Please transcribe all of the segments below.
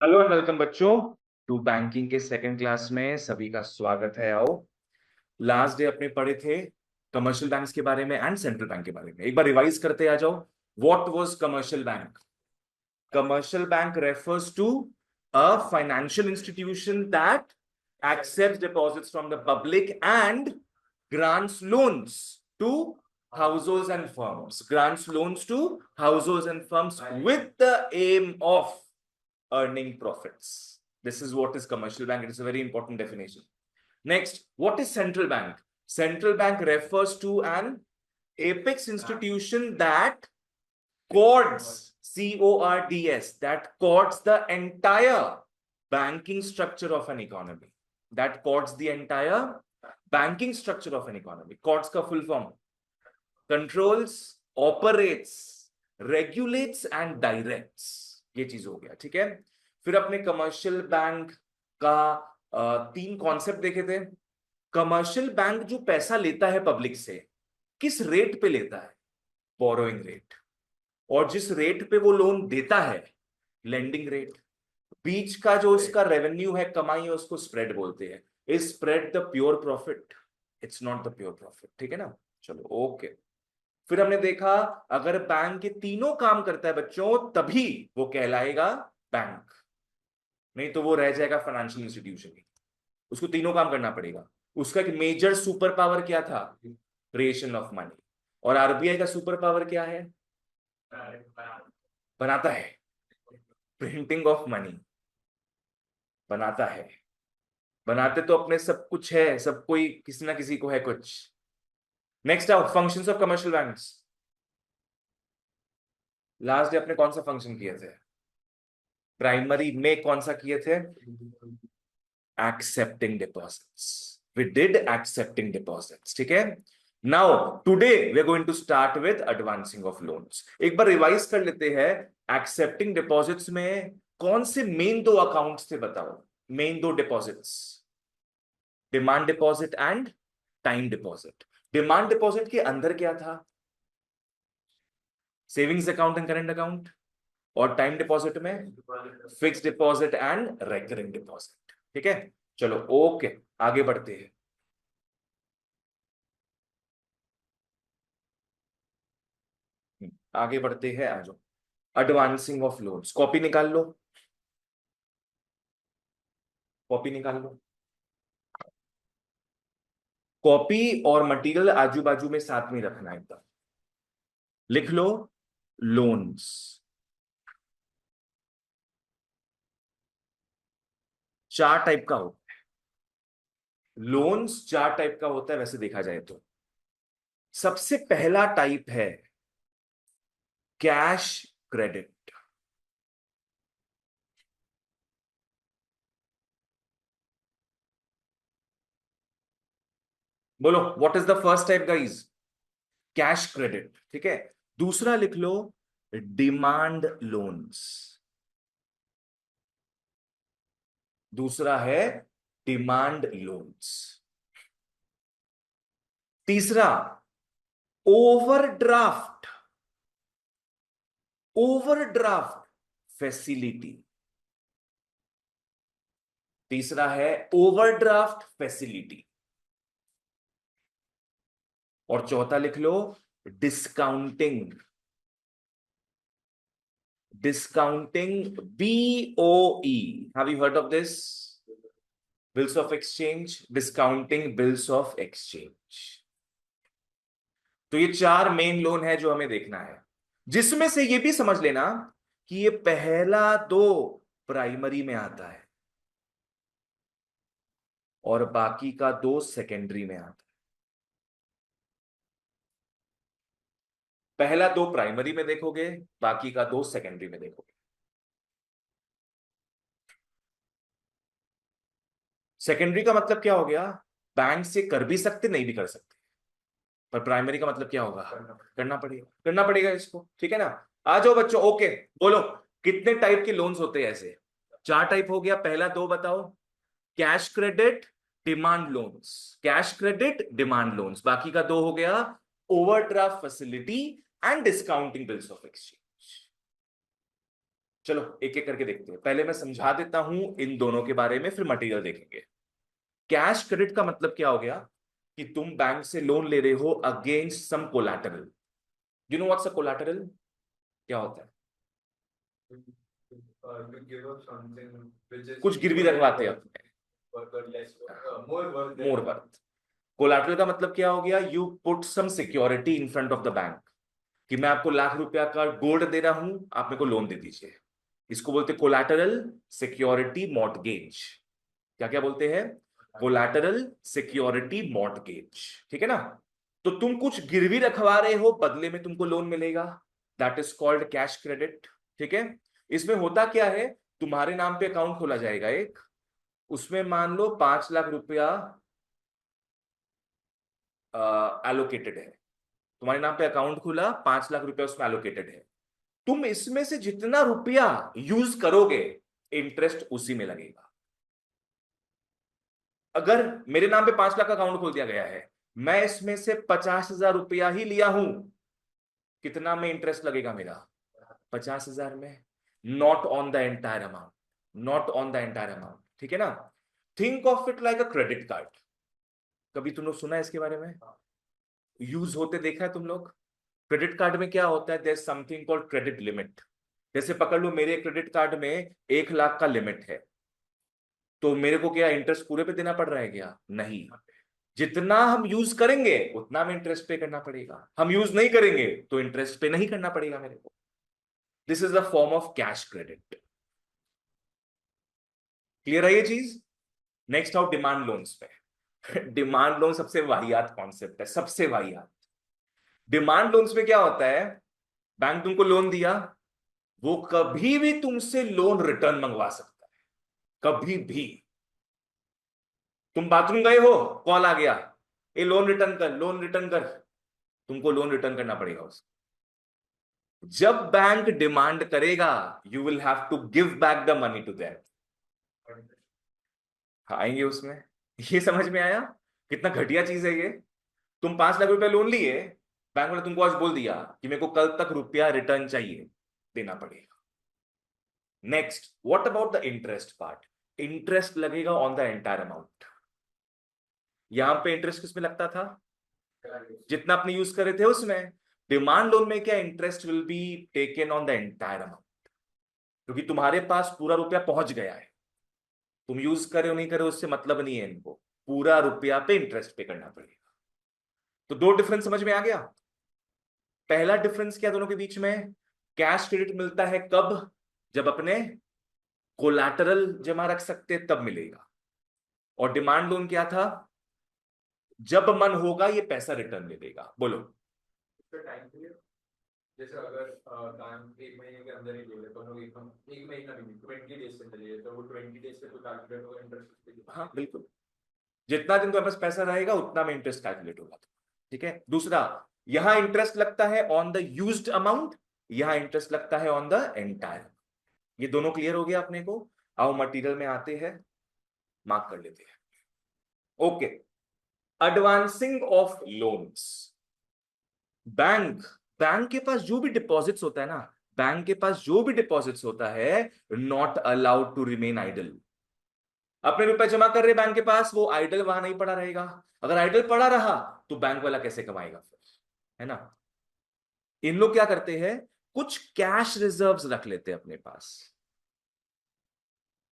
Hello and welcome बच्चों to banking के second class में सभी का स्वागत है। आओ, लास्ट डे अपने पढ़े थे कमर्शियल बैंक्स के बारे में एंड सेंट्रल बैंक के बारे में। एक बार रिवाइज करते आ जाओ। What was commercial bank? Commercial bank refers to a financial institution that accepts deposits from the public and grants loans to households and firms. Grants loans to households and firms with the aim of earning profits. This is what is commercial bank. It is a very important definition. Next, what is central bank? Central bank refers to an apex institution that courts, CORDS, that courts the entire banking structure of an economy. That courts the entire banking structure of an economy. Courts का full form: controls, operates, regulates and directs. ये चीज हो गया, ठीक है। फिर अपने commercial bank का तीन कॉन्सेप्ट देखे थे। कमर्शियल बैंक जो पैसा लेता है पब्लिक से, किस रेट पे लेता है? Borrowing rate. और जिस रेट पे वो लोन देता है, लेंडिंग रेट। बीच का जो इसका रेवेन्यू है, कमाई है, उसको स्प्रेड बोलते हैं। Is spread the pure profit? It's not the pure profit, ठीक है ना। चलो ओके। फिर हमने देखा, अगर बैंक के तीनों काम करता है बच्चों, तभी वो कहलाएगा बैंक, नहीं तो वो रह जाएगा फाइनेंशियल इंस्टीट्यूशन ही। उसको तीनों काम करना पड़ेगा। उसका एक मेजर सुपर पावर क्या था? Creation of money. और आरबीआई का सुपर पावर क्या है? बनाता है। प्रिंटिंग ऑफ मनी बनाता है। बनाते तो अपने सब कुछ है, सब कोई किसी ना किसी को है कुछ। नेक्स्ट आओ, functions of commercial banks. Last day अपने कौन सा फंक्शन किए थे? प्राइमरी में कौन सा किए थे? Accepting deposits. We did accepting deposits, ठीक है। Now today we are going to start with advancing of loans. एक बार रिवाइज कर लेते हैं। एक्सेप्टिंग डिपॉजिट्स में कौन से मेन दो अकाउंट्स थे बताओ? मेन दो deposits, demand deposit and time deposit. Demand deposit के अंदर क्या था? Savings account and current account. और टाइम डिपॉजिट में fix deposit and recurring deposit, ठीक है। चलो ओके, आगे बढ़ते हैं। आगे बढ़ते हैं, आ जाओ। एडवांसिंग ऑफ लोन्स, कॉपी निकाल लो। कॉपी निकाल लो। कॉपी और मटेरियल आजू बाजू में साथ में रखना है एकदम। लिख लो, लोन्स। चार टाइप का होता है लोन्स, चार टाइप का होता है वैसे देखा जाए तो। सबसे पहला टाइप है कैश क्रेडिट। बोलो, what is the first type guys? Cash credit, ठीक है। दूसरा लिख लो, डिमांड लोन्स। दूसरा है डिमांड लोन्स। तीसरा, ओवरड्राफ्ट। Overdraft facility. तीसरा है ओवरड्राफ्ट फैसिलिटी। और चौथा लिख लो, discounting. Discounting, BOE। Have you heard of this? Bills of exchange, discounting bills of exchange. तो ये चार मेन लोन है जो हमें देखना है, जिसमें से ये भी समझ लेना कि ये पहला दो प्राइमरी में आता है और बाकी का दो सेकेंडरी में आता है। पहला दो प्राइमरी में देखोगे, बाकी का दो सेकेंडरी में देखोगे। सेकेंडरी का मतलब क्या हो गया? बैंक से कर भी सकते, नहीं भी कर सकते। पर प्राइमरी का मतलब क्या होगा? करना पड़ेगा, करना पड़ेगा इसको, ठीक है ना। आ जाओ बच्चों, ओके। बोलो, कितने टाइप के लोन्स होते हैं ऐसे? चार टाइप हो गया। पहला दो बताओ। Cash credit, demand loans. Cash credit, demand loans. बाकी का दो हो गया, overdraft facility and discounting bills of exchange. चलो एक एक करके देखते हैं। पहले मैं समझा देता हूं इन दोनों के बारे में, फिर मटेरियल देखेंगे। कैश क्रेडिट का मतलब क्या हो गया कि तुम बैंक से लोन ले रहे हो against some collateral. You know what's a collateral? क्या होता है? To give up something which is कुछ गिरवी more रखवाते हैं worth, less more worth than more worth. Collateral का मतलब क्या हो गया? You put some security in front of the bank, कि मैं आपको लाख रुपया का गोल्ड दे रहा हूं, आप मेरे को लोन दे दीजिए। इसको बोलते कोलैटरल सिक्योरिटी मॉर्टगेज। क्या क्या बोलते हैं? Collateral security mortgage. ठीक है ना? तो तुम कुछ गिरवी रखवा रहे हो, बदले में तुमको लोन मिलेगा। That is called cash credit. ठीक है? इसमें होता क्या है, तुम्हारे नाम पे अकाउंट खोला जाएगा एक, उसमें मान लो 5 लाख रुपया एलोकेटेड है। तुम्हारे नाम पे अकाउंट खुला, 5 लाख रुपया उसमें एलोकेटेड है। तुम इसमें से जितना रुपया यूज करोगे, इंटरेस्ट उसी में लगेगा। अगर मेरे नाम पे 5 लाख का अकाउंट खोल दिया गया है, मैं इसमें से 50,000 रुपया ही लिया हूं, कितना में इंटरेस्ट लगेगा मेरा? 50,000 में। Not on the entire amount, not on the entire amount. ठीक है ना? Think of it like a credit card. कभी तुम लोग सुना है इसके बारे में? यूज होते देखा है तुम लोग? क्रेडिट कार्ड में क्या होता है, there is something called credit limit. जैसे पकड़ लो, मेरे क्रेडिट कार्ड में 1 लाख का लिमिट है, तो मेरे को क्या इंटरेस्ट पूरे पे देना पड़ रहा है क्या? नहीं। जितना हम यूज करेंगे उतना में इंटरेस्ट पे करना पड़ेगा, हम यूज नहीं करेंगे तो इंटरेस्ट पे नहीं करना पड़ेगा मेरे को। This is the form of cash credit. Clear है ये चीज? नेक्स्ट आओ डिमांड लोन्स पे। डिमांड लोन सबसे वाहियात कॉन्सेप्ट है, सबसे वाहियात। डिमांड लोन्स में क्या होता है, बैंक तुमको लोन दिया, वो कभी भी तुमसे लोन रिटर्न मंगवा सकता है, कभी भी। तुम बाथरूम गए हो, कॉल आ गया, ये लोन रिटर्न कर, लोन रिटर्न कर, तुमको लोन रिटर्न करना पड़ेगा उसको। जब बैंक डिमांड करेगा, you will have to give back the money to that. आएंगे उसमें। ये समझ में आया कितना घटिया चीज है ये? तुम 5 लाख रुपया लोन लिए, बैंक वाले तुमको आज बोल दिया कि मेरे को कल तक रुपया रिटर्न चाहिए, देना पड़ेगा। Next, what about the interest part? Interest लगेगा ऑन द एंटायर अमाउंट। यहां पे इंटरेस्ट किसमें लगता था? जितना आपने यूज करे थे उसमें। डिमांड लोन में क्या, interest will be taken on the entire amount, क्योंकि तुम्हारे पास पूरा रुपया पहुंच गया है। तुम यूज करे हो नहीं करे उससे मतलब नहीं है इनको, पूरा रुपया पे इंटरेस्ट पे करना पड़ेगा। तो दो डिफरेंस समझ में आ गया? पहला डिफरेंस क्या दोनों के बीच में? कैश क्रेडिट मिलता है कब? जब अपने कोलैटरल जमा रख सकते तब मिलेगा। और डिमांड लोन क्या था? जब मन होगा ये पैसा रिटर्न ले लेगा। बोलो। टाइम पीरियड, जैसे अगर काम 1 महीने के अंदर ही ले ले तो हम लोग एक महीना भी नहीं, 20 डेज के अंदर ले तो वो 20 डेज पे तो कैलकुलेट होगा इंटरेस्ट। हाँ बिल्कुल, जितना दिन तुम्हारे पास पैसा रहेगा उतना में इंटरेस्ट कैलकुलेट होगा। ठीक है? दूसरा, यहां इंटरेस्ट लगता है ऑन द यूज्ड अमाउंट, यहां इंटरेस्ट लगता है ऑन द एंटायर। ये दोनों क्लियर हो गया अपने को? आओ मटेरियल में आते हैं, मार्क कर लेते हैं। Okay, advancing of loans. Bank bank के पास जो भी डिपॉजिट्स होता है ना, बैंक के पास जो भी डिपॉजिट्स होता है, not allowed to remain idle. अपने रुपए जमा कर रहे बैंक के पास, वो आइडल वहां नहीं पड़ा रहेगा। अगर आइडल पड़ा रहा तो बैंक वाला कैसे कमाएगा फिर? है ना? इन लोग क्या करते हैं, कुछ कैश रिजर्व्स रख लेते हैं अपने पास।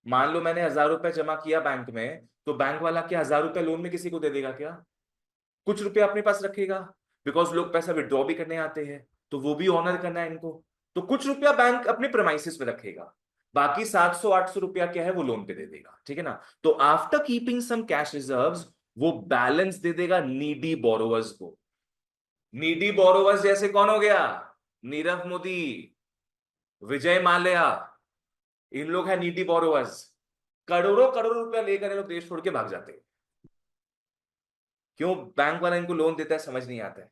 मान लो मैंने 1,000 रुपए जमा किया बैंक में, तो बैंक वाला क्या 1,000 रुपए लोन में किसी को दे देगा क्या? कुछ रुपया अपने पास रखेगा, बिकॉज लोग पैसा विड्रॉ भी करने आते हैं, तो वो भी ऑनर करना है इनको। तो कुछ रुपया बैंक अपने प्रेमाइसिस में रखेगा, बाकी 700-800 रुपया क्या है वो लोन पे दे देगा। ठीक है ना? तो after keeping some cash reserves, वो बैलेंस दे देगा नीडी बोरोवर्स को। नीडी बोरोवर्स जैसे कौन हो गया? नीरव मोदी, विजय माल्या, इन लोग हैं नीडी बोरोवर्स। करोड़ों करोड़ों रुपया लेकर ये लोग देश छोड़ के भाग जाते हैं। क्यों? बैंक वाला इनको लोन देता है, समझ नहीं आता है।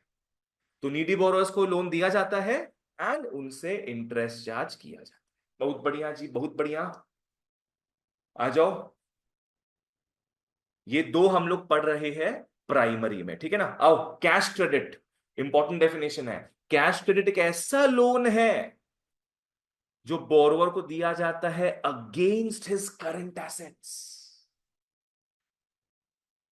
तो नीडी बोरोवर्स को लोन दिया जाता है एंड उनसे इंटरेस्ट चार्ज किया जाता है। बहुत बढ़िया जी, बहुत बढ़िया। आ जाओ, ये दो हम लोग पढ़ रहे हैं प्राइमरी में। ठीक है ना? आओ, कैश क्रेडिट, इंपॉर्टेंट डेफिनेशन है। कैश क्रेडिट एक ऐसा लोन है जो बोरोवर को दिया जाता है against his current assets.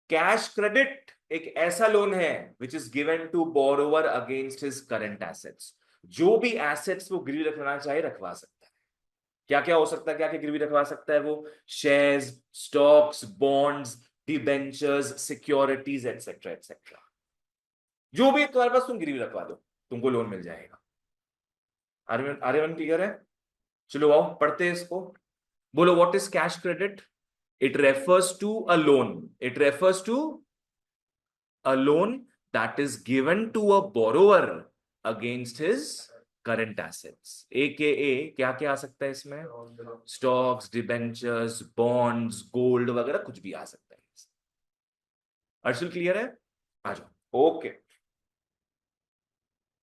Cash credit एक ऐसा लोन है which is given to borrower against his current assets. जो भी एसेट्स वो गिरवी रखना चाहे रखवा सकता है। क्या क्या हो सकता है, क्या क्या गिरवी रखवा सकता है वो? Shares, stocks, bonds, debentures, securities etcetera etcetera. जो भी तुम्हारे पास तुम गिरवी रखवा दो, तुमको लोन मिल जाएगा। आर्यमन क्लियर है? चलो आओ पढ़ते हैं इसको। बोलो, what is cash credit? It refers to a loan, it refers to a loan that is given to a borrower against his current assets, aka क्या क्या आ सकता है इसमें? स्टॉक्स, डिबेंचर्स, बॉन्ड्स, गोल्ड वगैरह कुछ भी आ सकता है। अर्शुल क्लियर है? आ जाओ। ओके,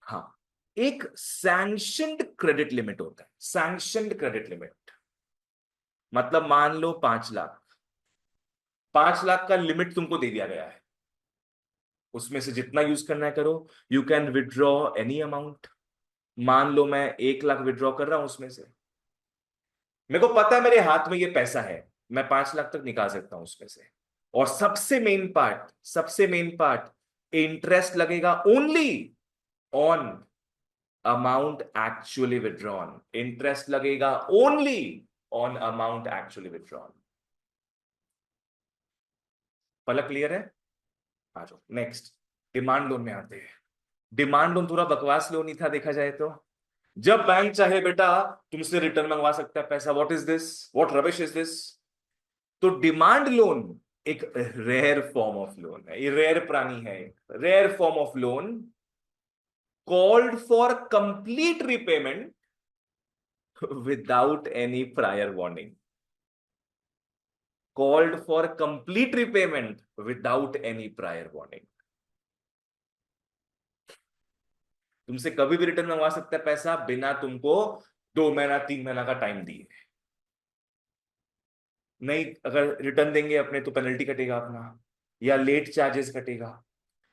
हाँ। एक सैंक्शनड क्रेडिट लिमिट होता है। सैंक्शनड क्रेडिट लिमिट मतलब मान लो 5 लाख, 5 लाख का लिमिट तुमको दे दिया गया है। उसमें से जितना यूज करना है करो। You can withdraw any amount. मान लो मैं 1 लाख विड्रॉ कर रहा हूं उसमें से। मेरे को पता है मेरे हाथ में ये पैसा है, मैं 5 लाख तक निकाल सकता हूं उसमें से। और सबसे मेन पार्ट, इंटरेस्ट लगेगा only on amount actually withdrawn. Interest लगेगा only on amount actually withdrawn. Palak clear है? आ जाओ नेक्स्ट। डिमांड लोन में आते हैं। डिमांड लोन थोड़ा बकवास लोन ही था देखा जाए तो। जब बैंक चाहे बेटा तुमसे रिटर्न मंगवा सकता है पैसा। What is this, what rubbish is this? तो डिमांड लोन एक रेयर फॉर्म ऑफ लोन है, ये रेयर प्राणी है, rare form of loan called for complete repayment without any prior warning. Called for complete repayment without any prior warning. तुमसे कभी भी return मंगवा सकता है पैसा बिना तुमको 2 महीना 3 महीना का टाइम दिए। नहीं, अगर रिटर्न देंगे अपने तो पेनल्टी कटेगा अपना, या लेट चार्जेस कटेगा।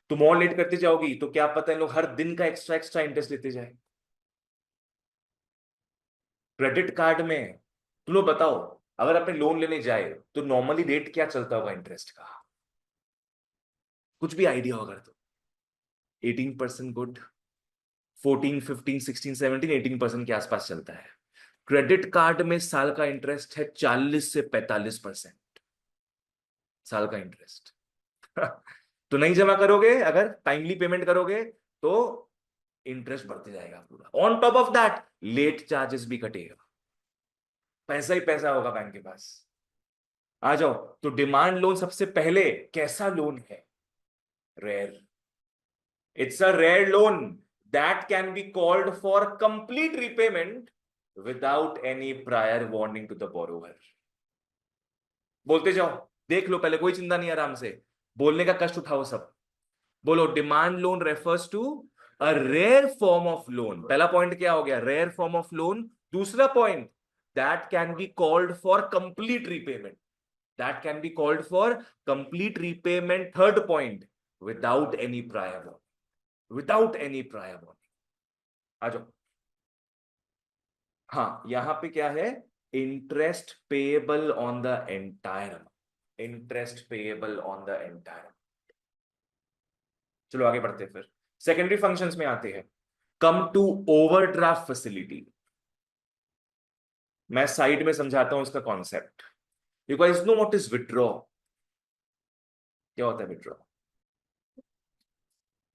तुम और लेट करते जाओगी तो क्या पता है लोग हर दिन का एक्स्ट्रा एक्स्ट्रा इंटरेस्ट लेते जाए। क्रेडिट कार्ड में तुम लोग बताओ, अगर अपने लोन लेने जाए तो नॉर्मली रेट क्या चलता होगा इंटरेस्ट का? कुछ भी आइडिया होगा तो? 18% गुड, 14, 15, 16, 17, 18% के आसपास चलता है। क्रेडिट कार्ड में साल का इंटरेस्ट है 40 से 45% साल का इंटरेस्ट। तो नहीं जमा करोगे, अगर टाइमली पेमेंट करोगे तो इंटरेस्ट बढ़ते जाएगा पूरा। On top of that late charges भी कटेगा। पैसा ही पैसा होगा बैंक के पास। आ जाओ। तो डिमांड लोन सबसे पहले कैसा लोन है? Rare. It's a rare loan that can be called for complete repayment without any prior warning to the borrower. बोलते जाओ, देख लो पहले, कोई चिंता नहीं, आराम से बोलने का कष्ट उठाओ सब। बोलो, demand loan refers to a rare form of loan. पहला पॉइंट क्या हो गया? Rare form of loan. दूसरा point, that can be called for complete repayment. That can be called for complete repayment. Third point, without any prior warning. Without any prior warning. आ जाओ। हाँ, यहां पे क्या है? Interest payable on the entire amount. Interest payable on the entire. चलो आगे बढ़ते हैं फिर। सेकेंडरी फंक्शंस में आते हैं। Come to overdraft facility. मैं साइड में समझाता हूं इसका concept. You guys know what is withdraw? क्या होता है विथड्रॉ?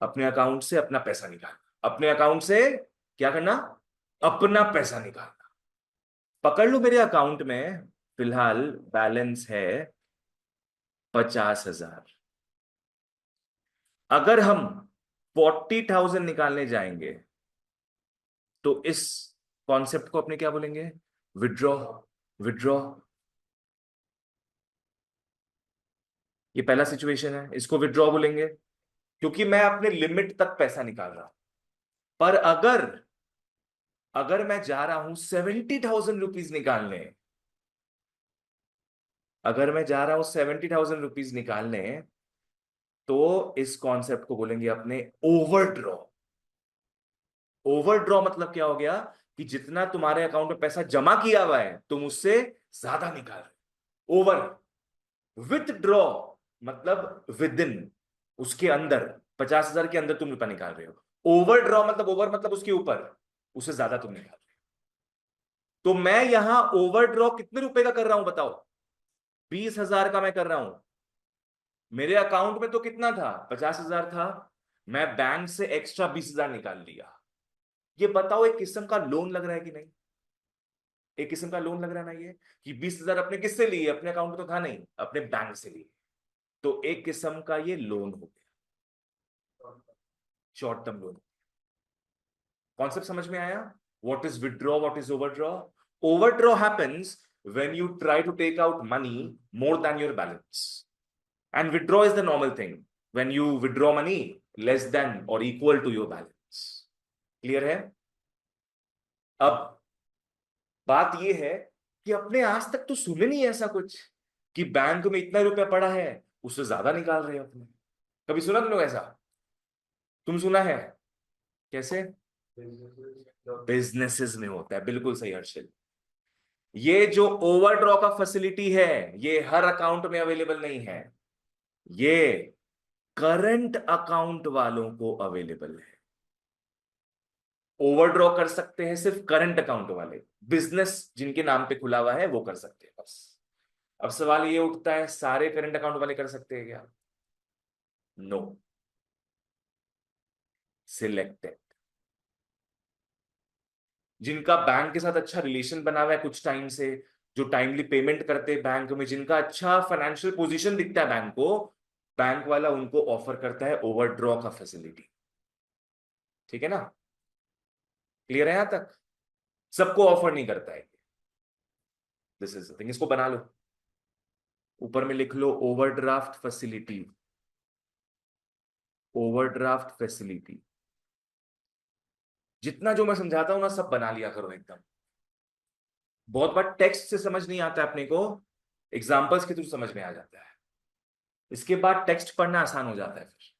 अपने अकाउंट से अपना पैसा निकालना। अपने अकाउंट से क्या करना? अपना पैसा निकालना। पकड़ लो, मेरे अकाउंट में फिलहाल बैलेंस है 50,000। अगर हम 40,000 निकालने जाएंगे तो इस कॉन्सेप्ट को अपने क्या बोलेंगे? विड्रॉ। विड्रॉ। ये पहला सिचुएशन है, इसको विड्रॉ बोलेंगे क्योंकि मैं अपने लिमिट तक पैसा निकाल रहा हूं। पर अगर अगर मैं जा रहा हूं 70,000 रुपीज निकालने, अगर मैं जा रहा हूं 70,000 रुपीज निकालने, तो इस कॉन्सेप्ट को बोलेंगे अपने ओवरड्रॉ। ओवरड्रॉ मतलब क्या हो गया? कि जितना तुम्हारे अकाउंट में पैसा जमा किया हुआ है तुम उससे ज्यादा निकाल रहे हो। ओवर। विथड्रॉ मतलब विद इन, उसके अंदर, 50,000 के अंदर तुम रुपया निकाल रहे हो। ओवरड्रॉ मतलब, ओवर मतलब उसके ऊपर, उससे ज्यादा तुम निकाल रहे हो। तो मैं यहां ओवरड्रॉ कितने रुपए का कर रहा हूं बताओ? 20,000 का मैं कर रहा हूं। मेरे अकाउंट में तो कितना था? 50,000 था। मैं बैंक से एक्स्ट्रा 20,000 निकाल लिया। ये बताओ एक किस्म का लोन लग रहा है कि नहीं? एक किस्म का लोन लग रहा है ना ये, कि 20,000 अपने किससे लिए? अपने अकाउंट में तो था नहीं, अपने बैंक से लिए। तो एक किस्म का ये लोन हो गया, शॉर्ट टर्म लोन। कॉन्सेप्ट समझ में आया? What is withdraw, what is overdraw? Overdraw happens when you try to take out money more than your balance, and withdraw is the normal thing when you withdraw money less than or equal to your balance. Clear है? अब बात यह है कि अपने आज तक तो सुने नहीं ऐसा कुछ कि बैंक में इतना रुपया पड़ा है उससे ज्यादा निकाल रहे हो अपने। कभी सुना तुम लोग ऐसा? तुम सुना है? कैसे? बिजनेसेस में होता है, बिल्कुल सही हर्षिल। ये जो ओवरड्रॉ का फैसिलिटी है ये हर अकाउंट में अवेलेबल नहीं है, ये करंट अकाउंट वालों को अवेलेबल है। ओवरड्रॉ कर सकते हैं सिर्फ करंट अकाउंट वाले, बिजनेस जिनके नाम पे खुला हुआ है वो कर सकते हैं बस। अब सवाल ये उठता है, सारे करंट अकाउंट वाले कर सकते हैं क्या? No, selected. जिनका बैंक के साथ अच्छा रिलेशन बना हुआ है कुछ टाइम से, जो टाइमली पेमेंट करते हैं बैंक में, जिनका अच्छा फाइनेंशियल पोजीशन दिखता है बैंक को, बैंक वाला उनको ऑफर करता है ओवरड्रॉ का फैसिलिटी। ठीक है ना? क्लियर है यहां तक? सबको ऑफर नहीं करता है। दिस इज थिंग, इसको बना लो, ऊपर में लिख लो ओवरड्राफ्ट फैसिलिटी। Overdraft facility. जितना जो मैं समझाता हूं ना सब बना लिया करो एकदम। बहुत बार टेक्स्ट से समझ नहीं आता अपने को, एग्जांपल्स के थ्रू समझ में आ जाता है। इसके बाद टेक्स्ट पढ़ना आसान हो जाता है फिर।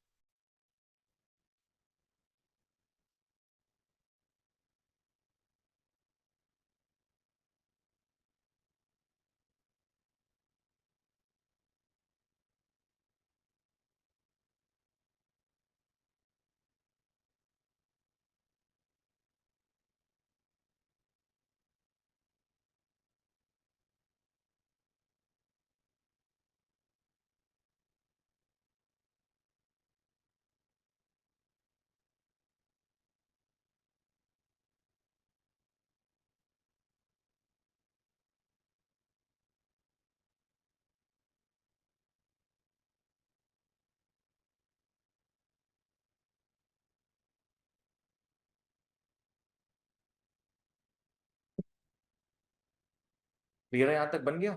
क्लियर है? यहां तक बन गया?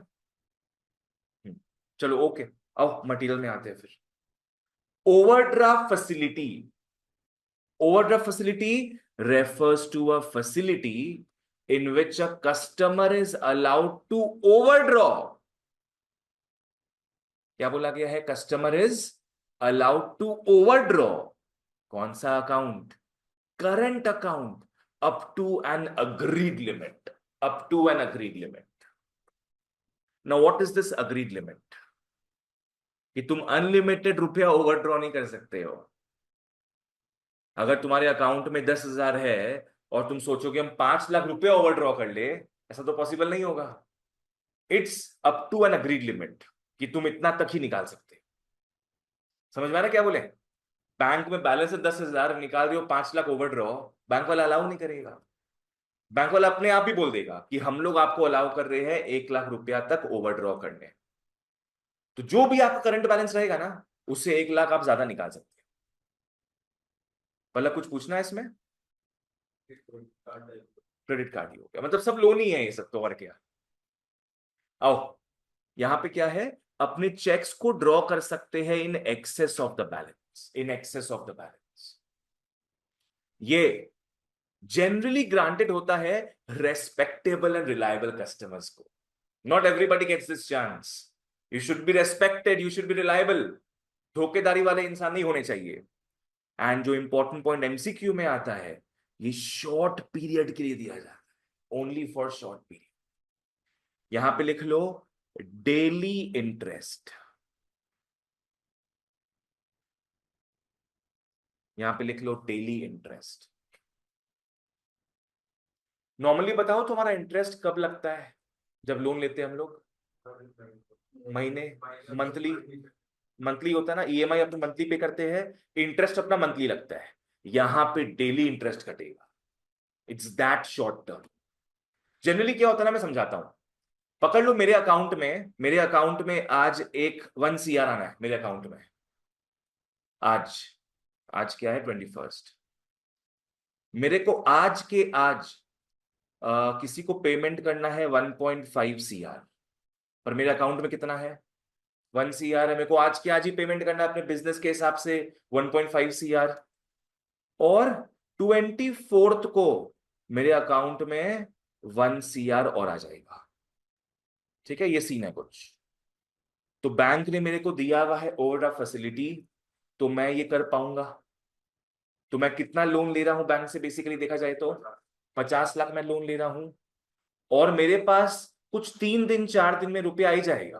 चलो ओके, अब मटेरियल में आते हैं फिर। Overdraft facility. Overdraft facility refers to a facility in which a customer is allowed to overdraw. क्या बोला गया है? Customer is allowed to overdraw. कौन सा account? Current account, up to an agreed limit. Up to an agreed limit. Now what is this agreed limit? कि तुम unlimited रुपया overdraw नहीं कर सकते हो। अगर तुम्हारे अकाउंट में 10,000 है और तुम सोचो कि हम 5 लाख रुपया ओवरड्रॉ कर ले, ऐसा तो पॉसिबल नहीं होगा। It's up to an agreed limit, कि तुम इतना तक ही निकाल सकते। समझ में आ रहा है क्या बोले? बैंक में बैलेंस है 10,000, निकाल रहे हो 5 लाख ओवरड्रॉ, बैंक वाला अलाउ नहीं करेगा। बैंक वाला अपने आप ही बोल देगा कि हम लोग आपको अलाउ कर रहे हैं 1 लाख रुपया तक ओवरड्रॉ करने। तो जो भी आपका करंट बैलेंस रहेगा ना, उससे 1 लाख आप ज्यादा निकाल सकते हैं। मतलब कुछ पूछना है इसमें? क्रेडिट कार्ड ही हो गया, मतलब सब लोन ही है ये सब तो, और क्या। आओ, यहां पे क्या है? अपने चेक्स को ड्रॉ कर सकते हैं in excess of the balance. In excess of the balance ये जनरली ग्रांटेड होता है रेस्पेक्टेबल एंड रिलायबल कस्टमर्स को। Not everybody gets this chance. You should be respected, you should be reliable. धोखेदारी वाले इंसान नहीं होने चाहिए। एंड जो इंपॉर्टेंट पॉइंट एमसीक्यू में आता है ये शॉर्ट पीरियड के लिए दिया जाता है, ओनली फॉर शॉर्ट पीरियड। यहां पे लिख लो डेली इंटरेस्ट, यहां पे लिख लो डेली इंटरेस्ट। नॉर्मली बताओ तुम्हारा इंटरेस्ट कब लगता है जब लोन लेते हैं हम लोग? महीने, मंथली? मंथली होता है ना, ईएमआई अपने मंथली पे करते हैं, इंटरेस्ट अपना मंथली लगता है, यहां पे डेली इंटरेस्ट कटेगा। It's that short term. Generally क्या होता है ना, मैं समझाता हूं। पकड़ लो मेरे अकाउंट में आज एक 1 CR आना है मेरे अकाउंट में। आज, आज क्या है, 21। मेरे को आज के आज किसी को पेमेंट करना है 1.5 CR, पर मेरे अकाउंट में कितना है, 1 CR है। मेरे को आज के आज ही पेमेंट करना है अपने बिजनेस के हिसाब से 1.5 CR। और 24 को मेरे अकाउंट में 1 CR और आ जाएगा। ठीक है, ये सीन है कुछ। तो बैंक ने मेरे को दिया हुआ है ओवरड्राफ्ट फैसिलिटी, तो मैं ये कर पाऊंगा। तो मैं कितना लोन ले रहा हूं बैंक से, बेसिकली देखा जाए तो 50 लाख मैं लोन ले रहा हूं, और मेरे पास कुछ 3 दिन 4 दिन में रुपया आ ही जाएगा।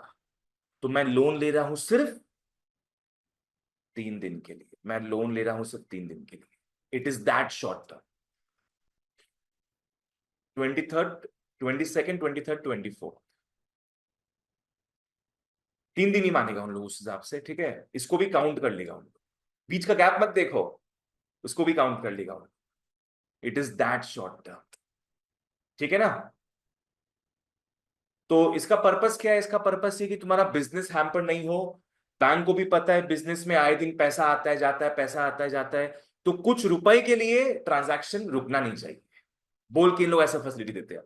तो मैं लोन ले रहा हूं सिर्फ 3 दिन के लिए, मैं लोन ले रहा हूं सिर्फ 3 दिन के लिए। It is that short term. 23rd, 22nd, 23rd, 24th, 3 दिन ही मानेगा उन लोग उस हिसाब से। ठीक है, इसको भी काउंट कर लेगा उन लोग, बीच का गैप मत देखो, उसको भी काउंट कर लेगा उन लोग। It is that short term. ठीक है ना? तो इसका पर्पस क्या है? इसका पर्पस ये कि तुम्हारा बिजनेस हैम्पर नहीं हो। बैंक को भी पता है बिजनेस में आए दिन पैसा आता है जाता है, पैसा आता है जाता है, तो कुछ रुपए के लिए ट्रांजैक्शन रुकना नहीं चाहिए, बोल के इन लोग ऐसा फैसिलिटी देते हैं।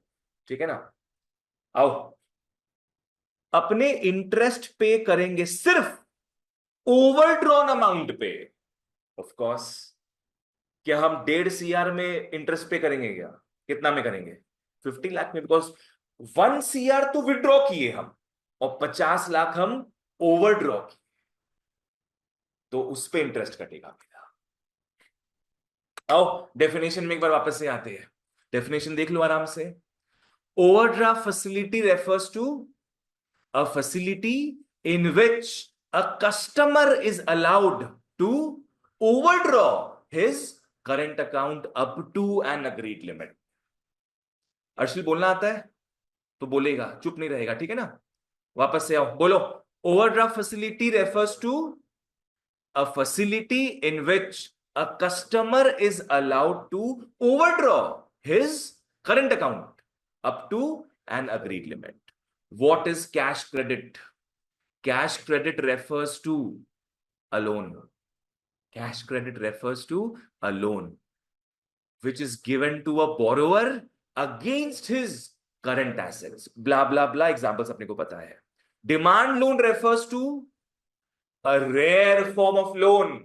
ठीक है ना? आओ, अपने इंटरेस्ट पे करेंगे सिर्फ ओवरड्रॉन अमाउंट पे। ऑफ कोर्स, क्या हम 1.5 CR में इंटरेस्ट पे करेंगे क्या? कितना में करेंगे? 50 लाख में, बिकॉज 1 CR तो विड्रॉ किए हम, और 50 लाख हम ओवरड्रॉ किए, तो उस पे इंटरेस्ट कटेगा मेरा। आओ डेफिनेशन में एक बार वापस से आते हैं, डेफिनेशन देख लो आराम से। Overdraft facility refers to a facility in which a customer is allowed to overdraw his current account up to an agreed limit। अर्शल बोलना आता है तो बोलेगा, चुप नहीं रहेगा। ठीक है ना? वापस से आओ, बोलो। Overdraft facility refers to a facility in which a customer is allowed to overdraw his current account up to an agreed limit। What is cash credit? Cash credit refers to a loan. Cash credit refers to a loan which is given to a borrower against his current assets। Blah blah blah, examples अपने को पता है। Demand loan refers to a rare form of loan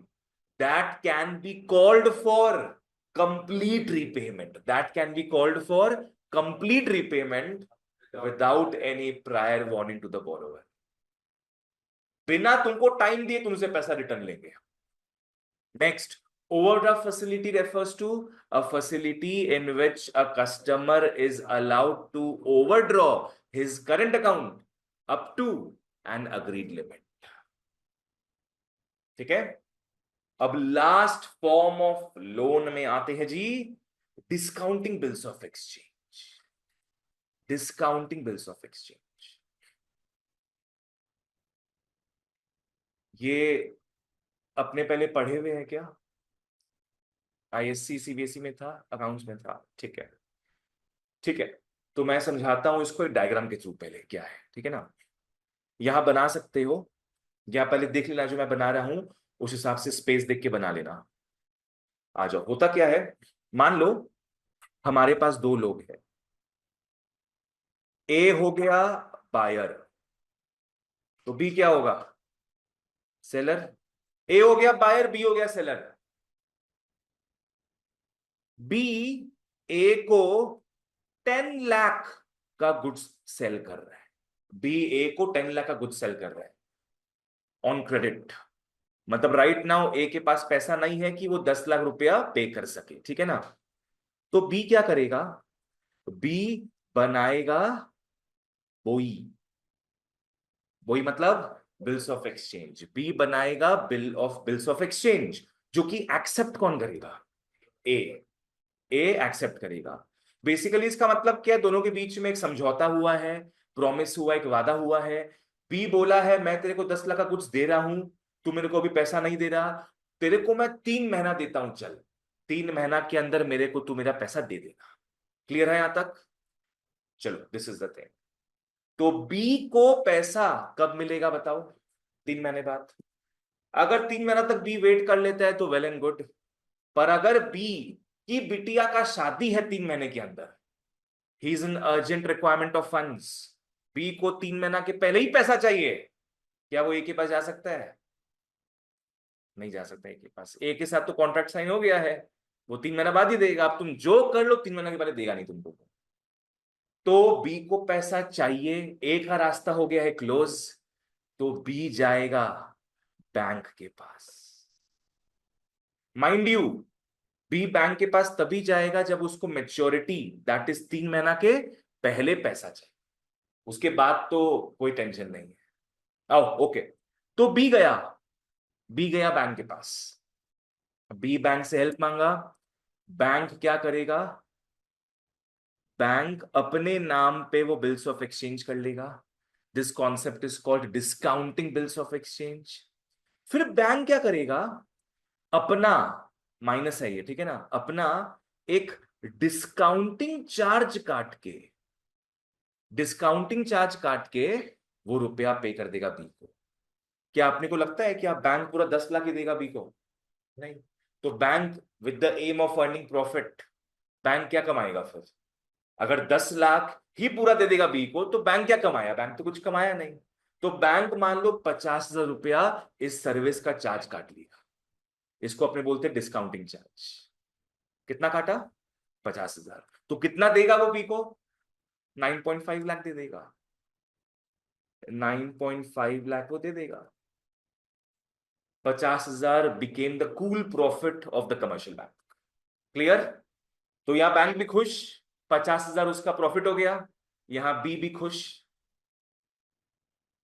that can be called for complete repayment, that can be called for complete repayment without any prior warning to the borrower। बिना तुमको time दिए तुमसे पैसा return लेंगे। Next, overdraft facility refers to a facility in which a customer is allowed to overdraw his current account up to an agreed limit। ठीक है? अब last form of loan में आते हैं जी, discounting bills of exchange. Discounting bills of exchange, ये अपने पहले पढ़े हुए हैं क्या? आईएससी सीबीएसई में था, अकाउंट्स में था। ठीक है, ठीक है, तो मैं समझाता हूं इसको एक डायग्राम के थ्रू। पहले क्या है, ठीक है ना? यहां बना सकते हो, या पहले देख लेना जो मैं बना रहा हूं, उस हिसाब से स्पेस देख के बना लेना। आ जाओ। होता क्या है, मान लो हमारे पास दो लोग हैं। ए हो गया बायर, तो बी क्या होगा? सेलर। ए हो गया बायर, बी हो गया सेलर। बी ए को 10 लाख का गुड्स सेल कर रहा है। बी ए को 10 लाख का गुड्स सेल कर रहा है ऑन क्रेडिट। मतलब राइट नाउ ए के पास पैसा नहीं है कि वो 10 लाख रुपया पे कर सके। ठीक है ना? तो बी क्या करेगा? बी बनाएगा बोई। बोई मतलब बिल्स ऑफ एक्सचेंज। बी बनाएगा बिल्स ऑफ एक्सचेंज, जो कि एक्सेप्ट कौन करेगा? ए। ए एक्सेप्ट करेगा। बेसिकली इसका मतलब क्या है? दोनों के बीच में एक समझौता हुआ है, प्रॉमिस हुआ, एक वादा हुआ है। बी बोला है मैं तेरे को 10 लाख का कुछ दे रहा हूं, तू मेरे को अभी पैसा नहीं दे रहा, तेरे को मैं 3 महीना देता हूं, चल 3 महीना के अंदर मेरे को तू मेरा पैसा दे देना। क्लियर है यहां तक? चलो दिस इज द थिंग। तो बी को पैसा कब मिलेगा बताओ? 3 महीने बाद। अगर 3 महीना तक बी वेट कर लेता है तो वेल एंड गुड। पर अगर बी की बिटिया का शादी है 3 महीने के अंदर, he is in urgent requirement of funds, B को 3 महीना के पहले ही पैसा चाहिए, क्या वो ए के पास जा सकता है? नहीं जा सकता ए के पास। ए के साथ तो कॉन्ट्रैक्ट साइन हो गया है, वो 3 महीना बाद ही देगा। अब तुम जो कर लो 3 महीने के पहले देगा नहीं तुमको। तो बी को पैसा चाहिए, ए का रास्ता हो गया है क्लोज, तो बी जाएगा बैंक के पास। माइंड यू, बी बैंक के पास तभी जाएगा जब उसको मेच्योरिटी, दैट इज 3 महीना के पहले पैसा चाहिए। उसके बाद तो कोई टेंशन नहीं है। आओ ओके। तो बी गया बैंक के पास। बी बैंक से हेल्प मांगा। बैंक क्या करेगा? बैंक अपने नाम पे वो बिल्स ऑफ एक्सचेंज कर लेगा। This concept is called discounting bills of exchange. फिर बैंक क्या करेगा? अपना, माइनस है ये, ठीक है ना, अपना एक डिस्काउंटिंग चार्ज काट के, डिस्काउंटिंग चार्ज काट के वो रुपया पे कर देगा बी को। क्या आपने को लगता है कि आप बैंक पूरा 10 लाख ही देगा बी को? नहीं। तो bank with the aim of earning profit, bank क्या कमाएगा फिर? अगर 10 लाख ही पूरा दे देगा बी को तो बैंक क्या कमाया? बैंक तो कुछ कमाया नहीं। तो बैंक मान लो 50,000 रुपया इस सर्विस का चार्ज काट लिया। इसको अपने बोलते हैं डिस्काउंटिंग चार्ज। कितना काटा? 50,000। तो कितना देगा वो बी को? 9.5 लाख दे देगा। 9.5 लाख वो दे देगा। 50,000 became the cool profit of the commercial bank. Clear? तो यहां बैंक भी खुश, 50,000 उसका प्रॉफिट हो गया, यहां बी भी खुश।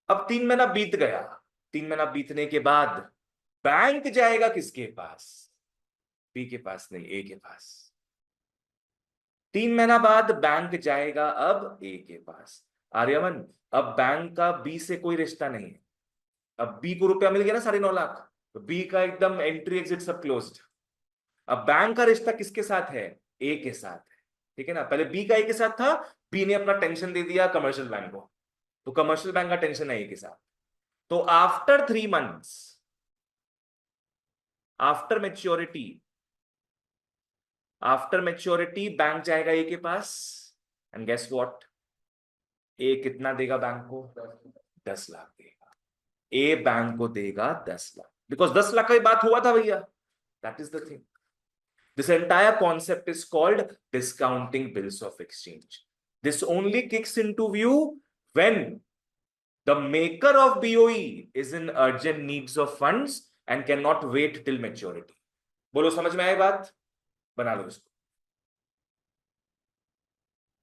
अब 3 महीना बीत गया। 3 महीना बीतने के बाद बैंक जाएगा किसके पास? बी के पास नहीं, ए के पास। 3 महीना बाद बैंक जाएगा अब ए के पास। आर्यमन, अब बैंक का बी से कोई रिश्ता नहीं है। अब बी को रुपया मिल गया ना 9.5 लाख, तो बी का एकदम एंट्री एग्जिट सब क्लोज्ड। अब बैंक का रिश्ता किसके साथ है? ए के साथ है। ठीक है ना, पहले बी का ए के साथ था, बी ने अपना टेंशन दे दिया कमर्शियल बैंक को, तो कमर्शियल बैंक का टेंशन है ए के साथ। तो after 3 months, after maturity, after maturity bank जाएगा ए के पास, एंड गेस व्हाट? ए कितना देगा बैंक को? 10 लाख देगा। ए बैंक को देगा 10 लाख, बिकॉज 10 लाख का ही बात हुआ था भैया। That is the thing. This entire concept is called discounting bills of exchange. This only kicks into view when the maker of BOE is in urgent needs of funds and cannot wait till maturity. बोलो समझ में आई बात? बना लो इसको,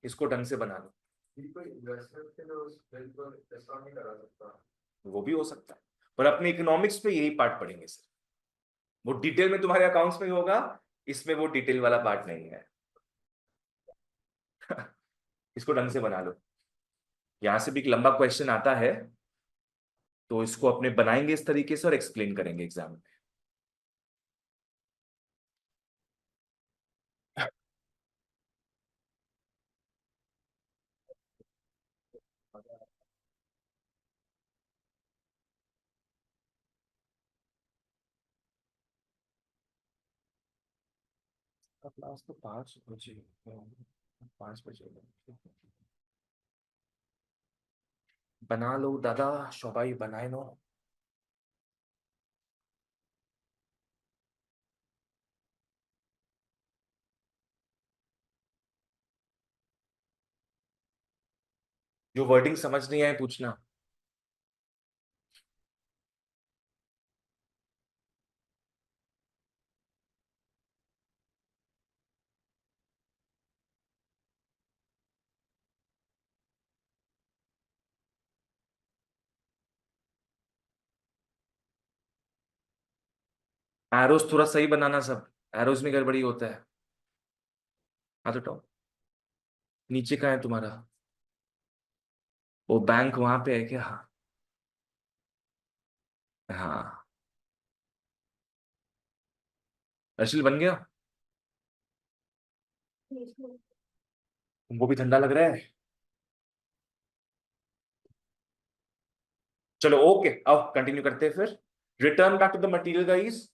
इसको ढंग से बना लो। कोई इन्वेस्टमेंट के लिए उस बिल को डिस्काउंट नहीं करा सकता। वो भी हो सकता है, पर अपने इकोनॉमिक्स पे यही पार्ट पढ़ेंगे सर। वो डिटेल में तुम्हारे अकाउंट्स में ही होगा, इसमें वो डिटेल वाला पार्ट नहीं है। इसको ढंग से बना लो। यहां से भी एक लंबा क्वेश्चन आता है, तो इसको अपने बनाएंगे इस तरीके से और एक्सप्लेन करेंगे एग्जाम में। क्लास तो 5 बजे, 5 बजे बना लो दादा, शोभाई बनाए लो। जो वर्डिंग समझ नहीं आए पूछना। एरोस थोड़ा सही बनाना, सब एरोस में गड़बड़ी होता है। हाँ तो टाओ, नीचे का है तुम्हारा, वो बैंक वहां पे है क्या? हाँ। हाँ। अर्शिल बन गया? तुमको भी ठंडा लग रहा है? चलो ओके, अब कंटिन्यू करते हैं फिर। Return back to the material guys.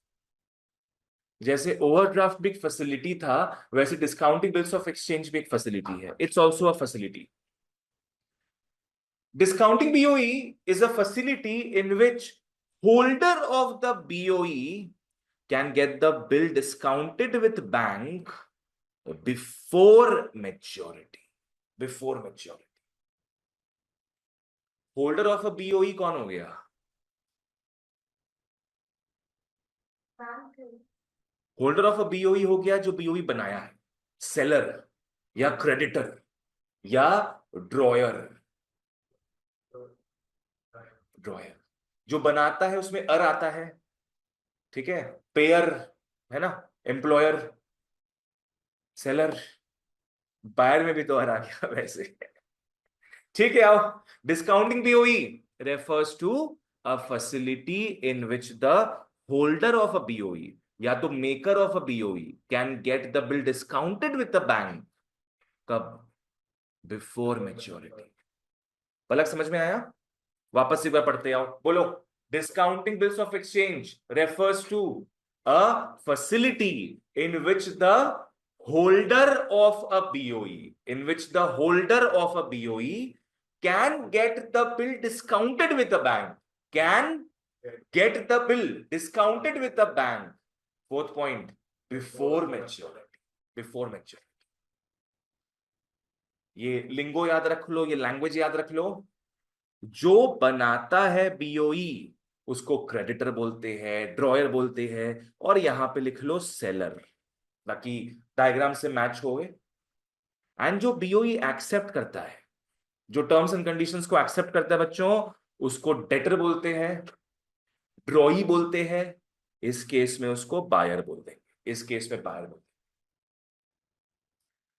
जैसे ओवरड्राफ्ट भी एक फैसिलिटी था, वैसे डिस्काउंटिंग बिल्स ऑफ एक्सचेंज भी एक फैसिलिटी है, it's also a facility. Discounting BOE is a facility in which holder of the BOE can get the bill discounted with bank before maturity. Before maturity. Holder of a BOE कौन हो गया? Holder of a BOE हो गया जो BOE बनाया है, seller या creditor या ड्रॉयर। ड्रॉयर जो बनाता है उसमें अर आता है, ठीक है। पेयर है ना, एम्प्लॉयर, सेलर, बायर में भी तो अर आ गया वैसे। ठीक है आओ। Discounting BOE refers to a facility in which the holder of a BOE या तो maker of a BOE can get the bill discounted with the bank. कब? Before maturity. पलक समझ में आया? वापस से एक बार पढ़ते आओ, बोलो। Discounting bills of exchange refers to a facility in which the holder of a BOE, in which the holder of a BOE can get the bill discounted with the bank, can get the bill discounted with the bank. Fourth point, before maturity. Before maturity. ये लिंगो याद रख लो, ये language याद रख लो। जो बनाता है BOE उसको क्रेडिटर बोलते हैं, ड्रॉयर बोलते हैं, और यहां पे लिख लो सेलर, ताकि डायग्राम से मैच हो। एंड जो बीओई एक्सेप्ट करता है, जो टर्म्स एंड कंडीशंस को एक्सेप्ट करता है बच्चों, उसको डेटर बोलते हैं, ड्रॉई बोलते हैं। इस केस में उसको बायर बोल देंगे, इस केस में बायर बोलते हैं।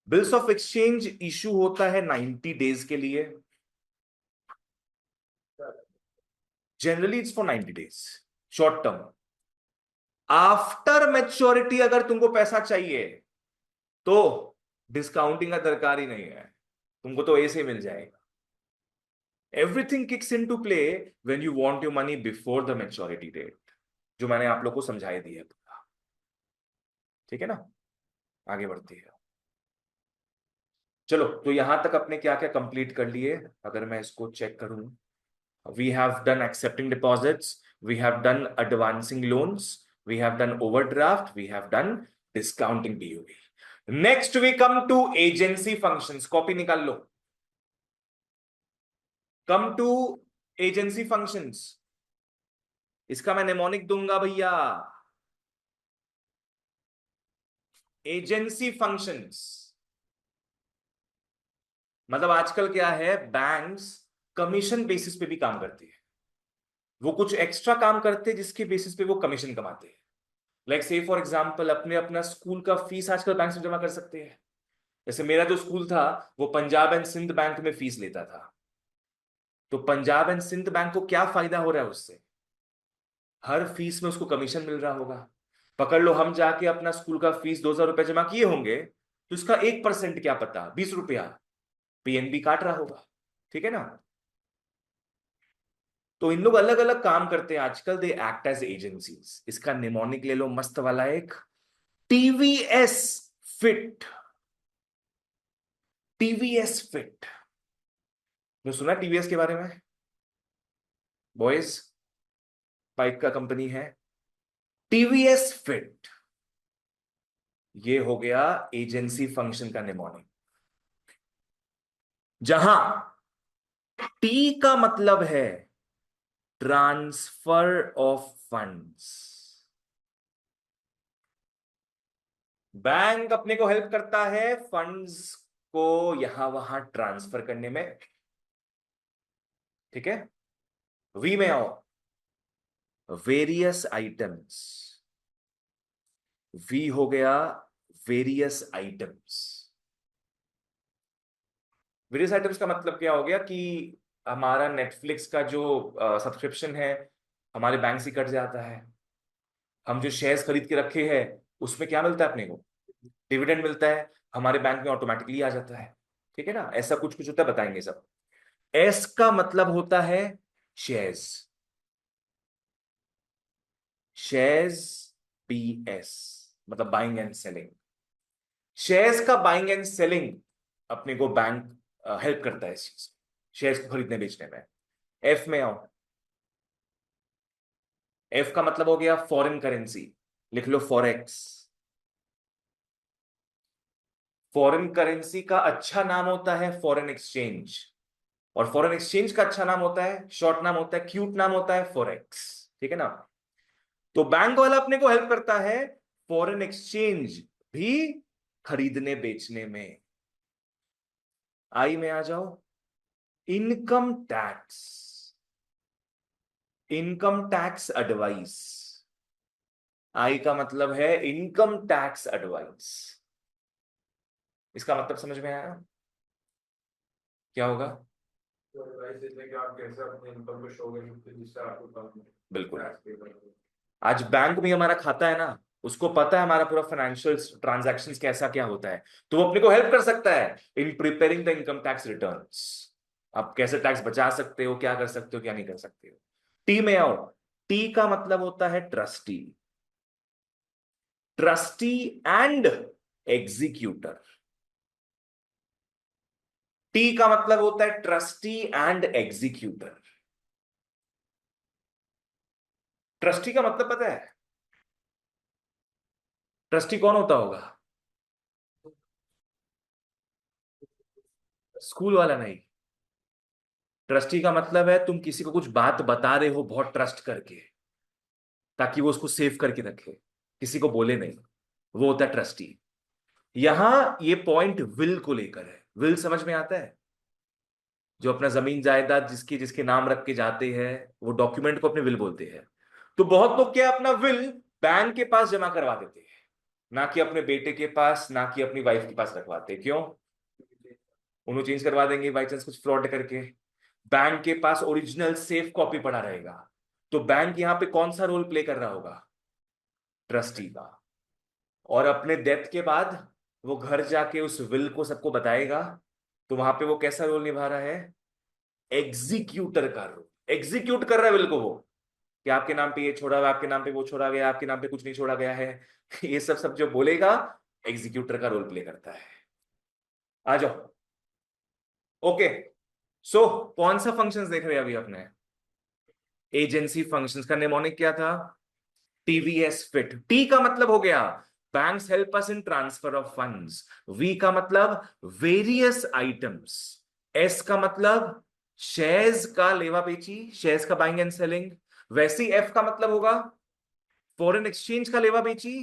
बिल्स ऑफ एक्सचेंज इशू होता है 90 डेज के लिए। Generally it's for 90 days, short term. After maturity अगर तुमको पैसा चाहिए तो डिस्काउंटिंग का दरकार ही नहीं है, तुमको तो ऐसे मिल जाएगा। Everything kicks in to play when you want your money before the maturity date, जो मैंने आप लोग को समझाई दी है पूरा। ठीक है ना, आगे बढ़ती है। चलो तो यहां तक अपने क्या क्या कंप्लीट कर लिए, अगर मैं इसको चेक करूं। We have done accepting deposits, we have done advancing loans, we have done overdraft, we have done discounting BOB. Next we come to agency functions, copy निकाल लो। कम टू एजेंसी फंक्शंस, इसका मैं mnemonic दूंगा भैया। Agency functions मतलब आजकल क्या है, बैंक्स कमीशन बेसिस पे भी काम करती है। वो कुछ एक्स्ट्रा काम करते हैं जिसके बेसिस पे वो कमीशन कमाते हैं। लाइक से फॉर एग्जांपल, अपने अपना स्कूल का फीस आजकल बैंक से जमा कर सकते हैं। जैसे मेरा जो स्कूल था वो पंजाब एंड सिंध बैंक में फीस लेता था, तो पंजाब एंड सिंध बैंक को क्या फायदा हो रहा है उससे? हर फीस में उसको कमीशन मिल रहा होगा। पकड़ लो हम जाके अपना स्कूल का फीस 2,000 रुपए जमा किए होंगे, तो उसका 1% क्या पता 20 रुपया पीएनबी काट रहा होगा। ठीक है ना। तो इन लोग अलग अलग काम करते हैं आजकल, दे एक्ट एज एजेंसीज। इसका निमोनिक ले लो मस्त वाला एक, टीवीएस फिट। टीवीएस फिट, जो सुना टीवीएस के बारे में? बॉयज, बाइक का कंपनी है टीवीएस फिट। ये हो गया एजेंसी फंक्शन का निमोनिक, जहां टी का मतलब है ट्रांसफर ऑफ फंड्स। बैंक अपने को हेल्प करता है फंड्स को यहां वहां ट्रांसफर करने में। ठीक है। वी में आओ, वेरियस आइटम्स। वी हो गया वेरियस आइटम्स। वेरियस आइटम्स का मतलब क्या हो गया कि हमारा नेटफ्लिक्स का जो सब्सक्रिप्शन है हमारे बैंक से कट जाता है। हम जो शेयर्स खरीद के रखे हैं उसमें क्या मिलता है अपने को, डिविडेंड मिलता है, हमारे बैंक में ऑटोमेटिकली आ जाता है। ठीक है ना, ऐसा कुछ कुछ होता है, बताएंगे सब। एस का मतलब होता है शेयर्स, शेयर्स, पी एस, मतलब बाइंग एंड सेलिंग। शेयर्स का बाइंग एंड सेलिंग अपने को बैंक हेल्प करता है इस चीज, शेयर्स को खरीदने बेचने में। एफ में आओ, एफ का मतलब हो गया फॉरेन करेंसी, लिख लो फॉरेक्स। फॉरेन करेंसी का अच्छा नाम होता है फॉरेन एक्सचेंज, और फॉरेन एक्सचेंज का अच्छा नाम होता है, शॉर्ट नाम होता है, क्यूट नाम होता है फॉरेक्स। ठीक है ना। तो बैंक वाला अपने को हेल्प करता है फॉरेन एक्सचेंज भी खरीदने बेचने में। आई में आ जाओ, income tax, income tax advice. I का मतलब है इनकम टैक्स एडवाइस। इसका मतलब समझ में आया, क्या होगा? तो एडवाइस देते कि आप कैसे अपने इनकम को शो कर सकते हैं जिससे आपको कम बिल्कुल। टैक्स पे करना है। आज बैंक में हमारा खाता है ना, उसको पता है हमारा पूरा फाइनेंशियल ट्रांजैक्शंस कैसा क्या होता है, तो वो अपने को हेल्प कर सकता है in preparing the income tax returns. आप कैसे टैक्स बचा सकते हो, क्या कर सकते हो, क्या नहीं कर सकते हो। टी में आओ, टी का मतलब होता है trustee, trustee and executor. T का मतलब होता है ट्रस्टी एंड एग्जीक्यूटर। ट्रस्टी का मतलब पता है, ट्रस्टी कौन होता होगा? स्कूल वाला नहीं। ट्रस्टी का मतलब है तुम किसी को कुछ बात बता रहे हो बहुत ट्रस्ट करके, ताकि वो उसको सेव करके रखे, किसी को बोले नहीं, वो होता है ट्रस्टी। यहां ये पॉइंट विल को लेकर है। विल समझ में आता है, जो अपना जमीन जायदाद जिसके जिसके नाम रख के जाते हैं वो डॉक्यूमेंट को अपने विल बोलते हैं। तो बहुत लोग क्या अपना विल बैंक के पास जमा करवा देते हैं, ना कि अपने बेटे के पास, ना कि अपनी वाइफ के पास रखवाते। क्यों? उन्हें चेंज करवा देंगे बाई चांस कुछ फ्रॉड करके। बैंक के पास ओरिजिनल सेफ कॉपी पड़ा रहेगा। तो बैंक यहां पे कौन सा रोल प्ले कर रहा होगा? ट्रस्टी का। और अपने डेथ के बाद वो घर जाके उस विल को सबको बताएगा, तो वहां पे वो कैसा रोल निभा रहा है? एग्जीक्यूटर का रोल। एग्जीक्यूट कर रहा है विल को वो, कि आपके नाम पे ये छोड़ा हुआ, आपके नाम पे वो छोड़ा गया, आपके नाम पे कुछ नहीं छोड़ा गया है। ये सब सब जो बोलेगा, एग्जीक्यूटर का रोल प्ले करता है। आ जाओ। ओके, सो कौन सा फंक्शंस देख रहे हैं अभी अपने? एजेंसी फंक्शंस का नेमोनिक क्या था? TVS fit. टी का मतलब हो गया banks help us in transfer of funds. V का मतलब वेरियस आइटम्स। एस का मतलब शेयर्स का लेवा बेची, शेयर्स का बाइंग एंड सेलिंग। वैसे ही एफ का मतलब होगा फॉरेन एक्सचेंज का लेवा बेची।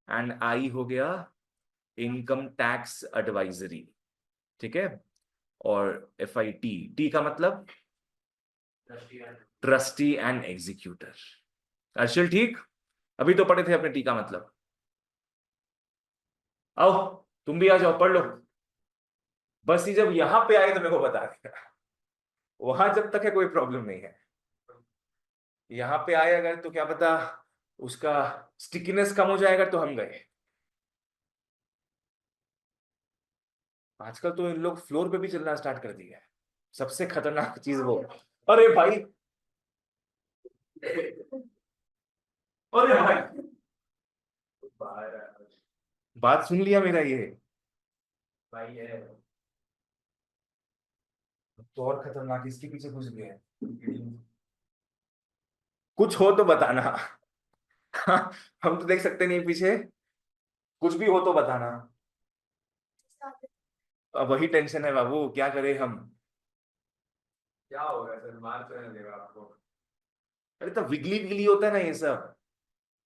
एंड आई हो गया इनकम टैक्स एडवाइजरी। ठीक है। और एफ आई टी, टी का मतलब ट्रस्टी एंड एग्जीक्यूटर। अर्शल ठीक, अभी तो पढ़े थे अपने टी का मतलब। आओ, तुम भी आ जाओ पढ़ लो। बस ये जब यहां पे आए तो मेरे को बता देना, वहां जब तक है कोई प्रॉब्लम नहीं है। यहां पे आए अगर तो क्या पता उसका स्टिकीनेस कम हो जाएगा तो हम गए। आजकल तो इन लोग फ्लोर पे भी चलना स्टार्ट कर दिया है, सबसे खतरनाक चीज वो। अरे भाई, अरे भाई, बाहर है बात सुन लिया मेरा ये? भाई है। तो और खतरनाक इसके पीछे घुस गए हैं। कुछ हो तो बताना। हम तो देख सकते नहीं पीछे, कुछ भी हो तो बताना। अब वही टेंशन है बाबू, क्या करें हम। क्या होगा सर, मार तो नहीं देगा आपको। अरे तो विगली विगली होता है ना ये सब,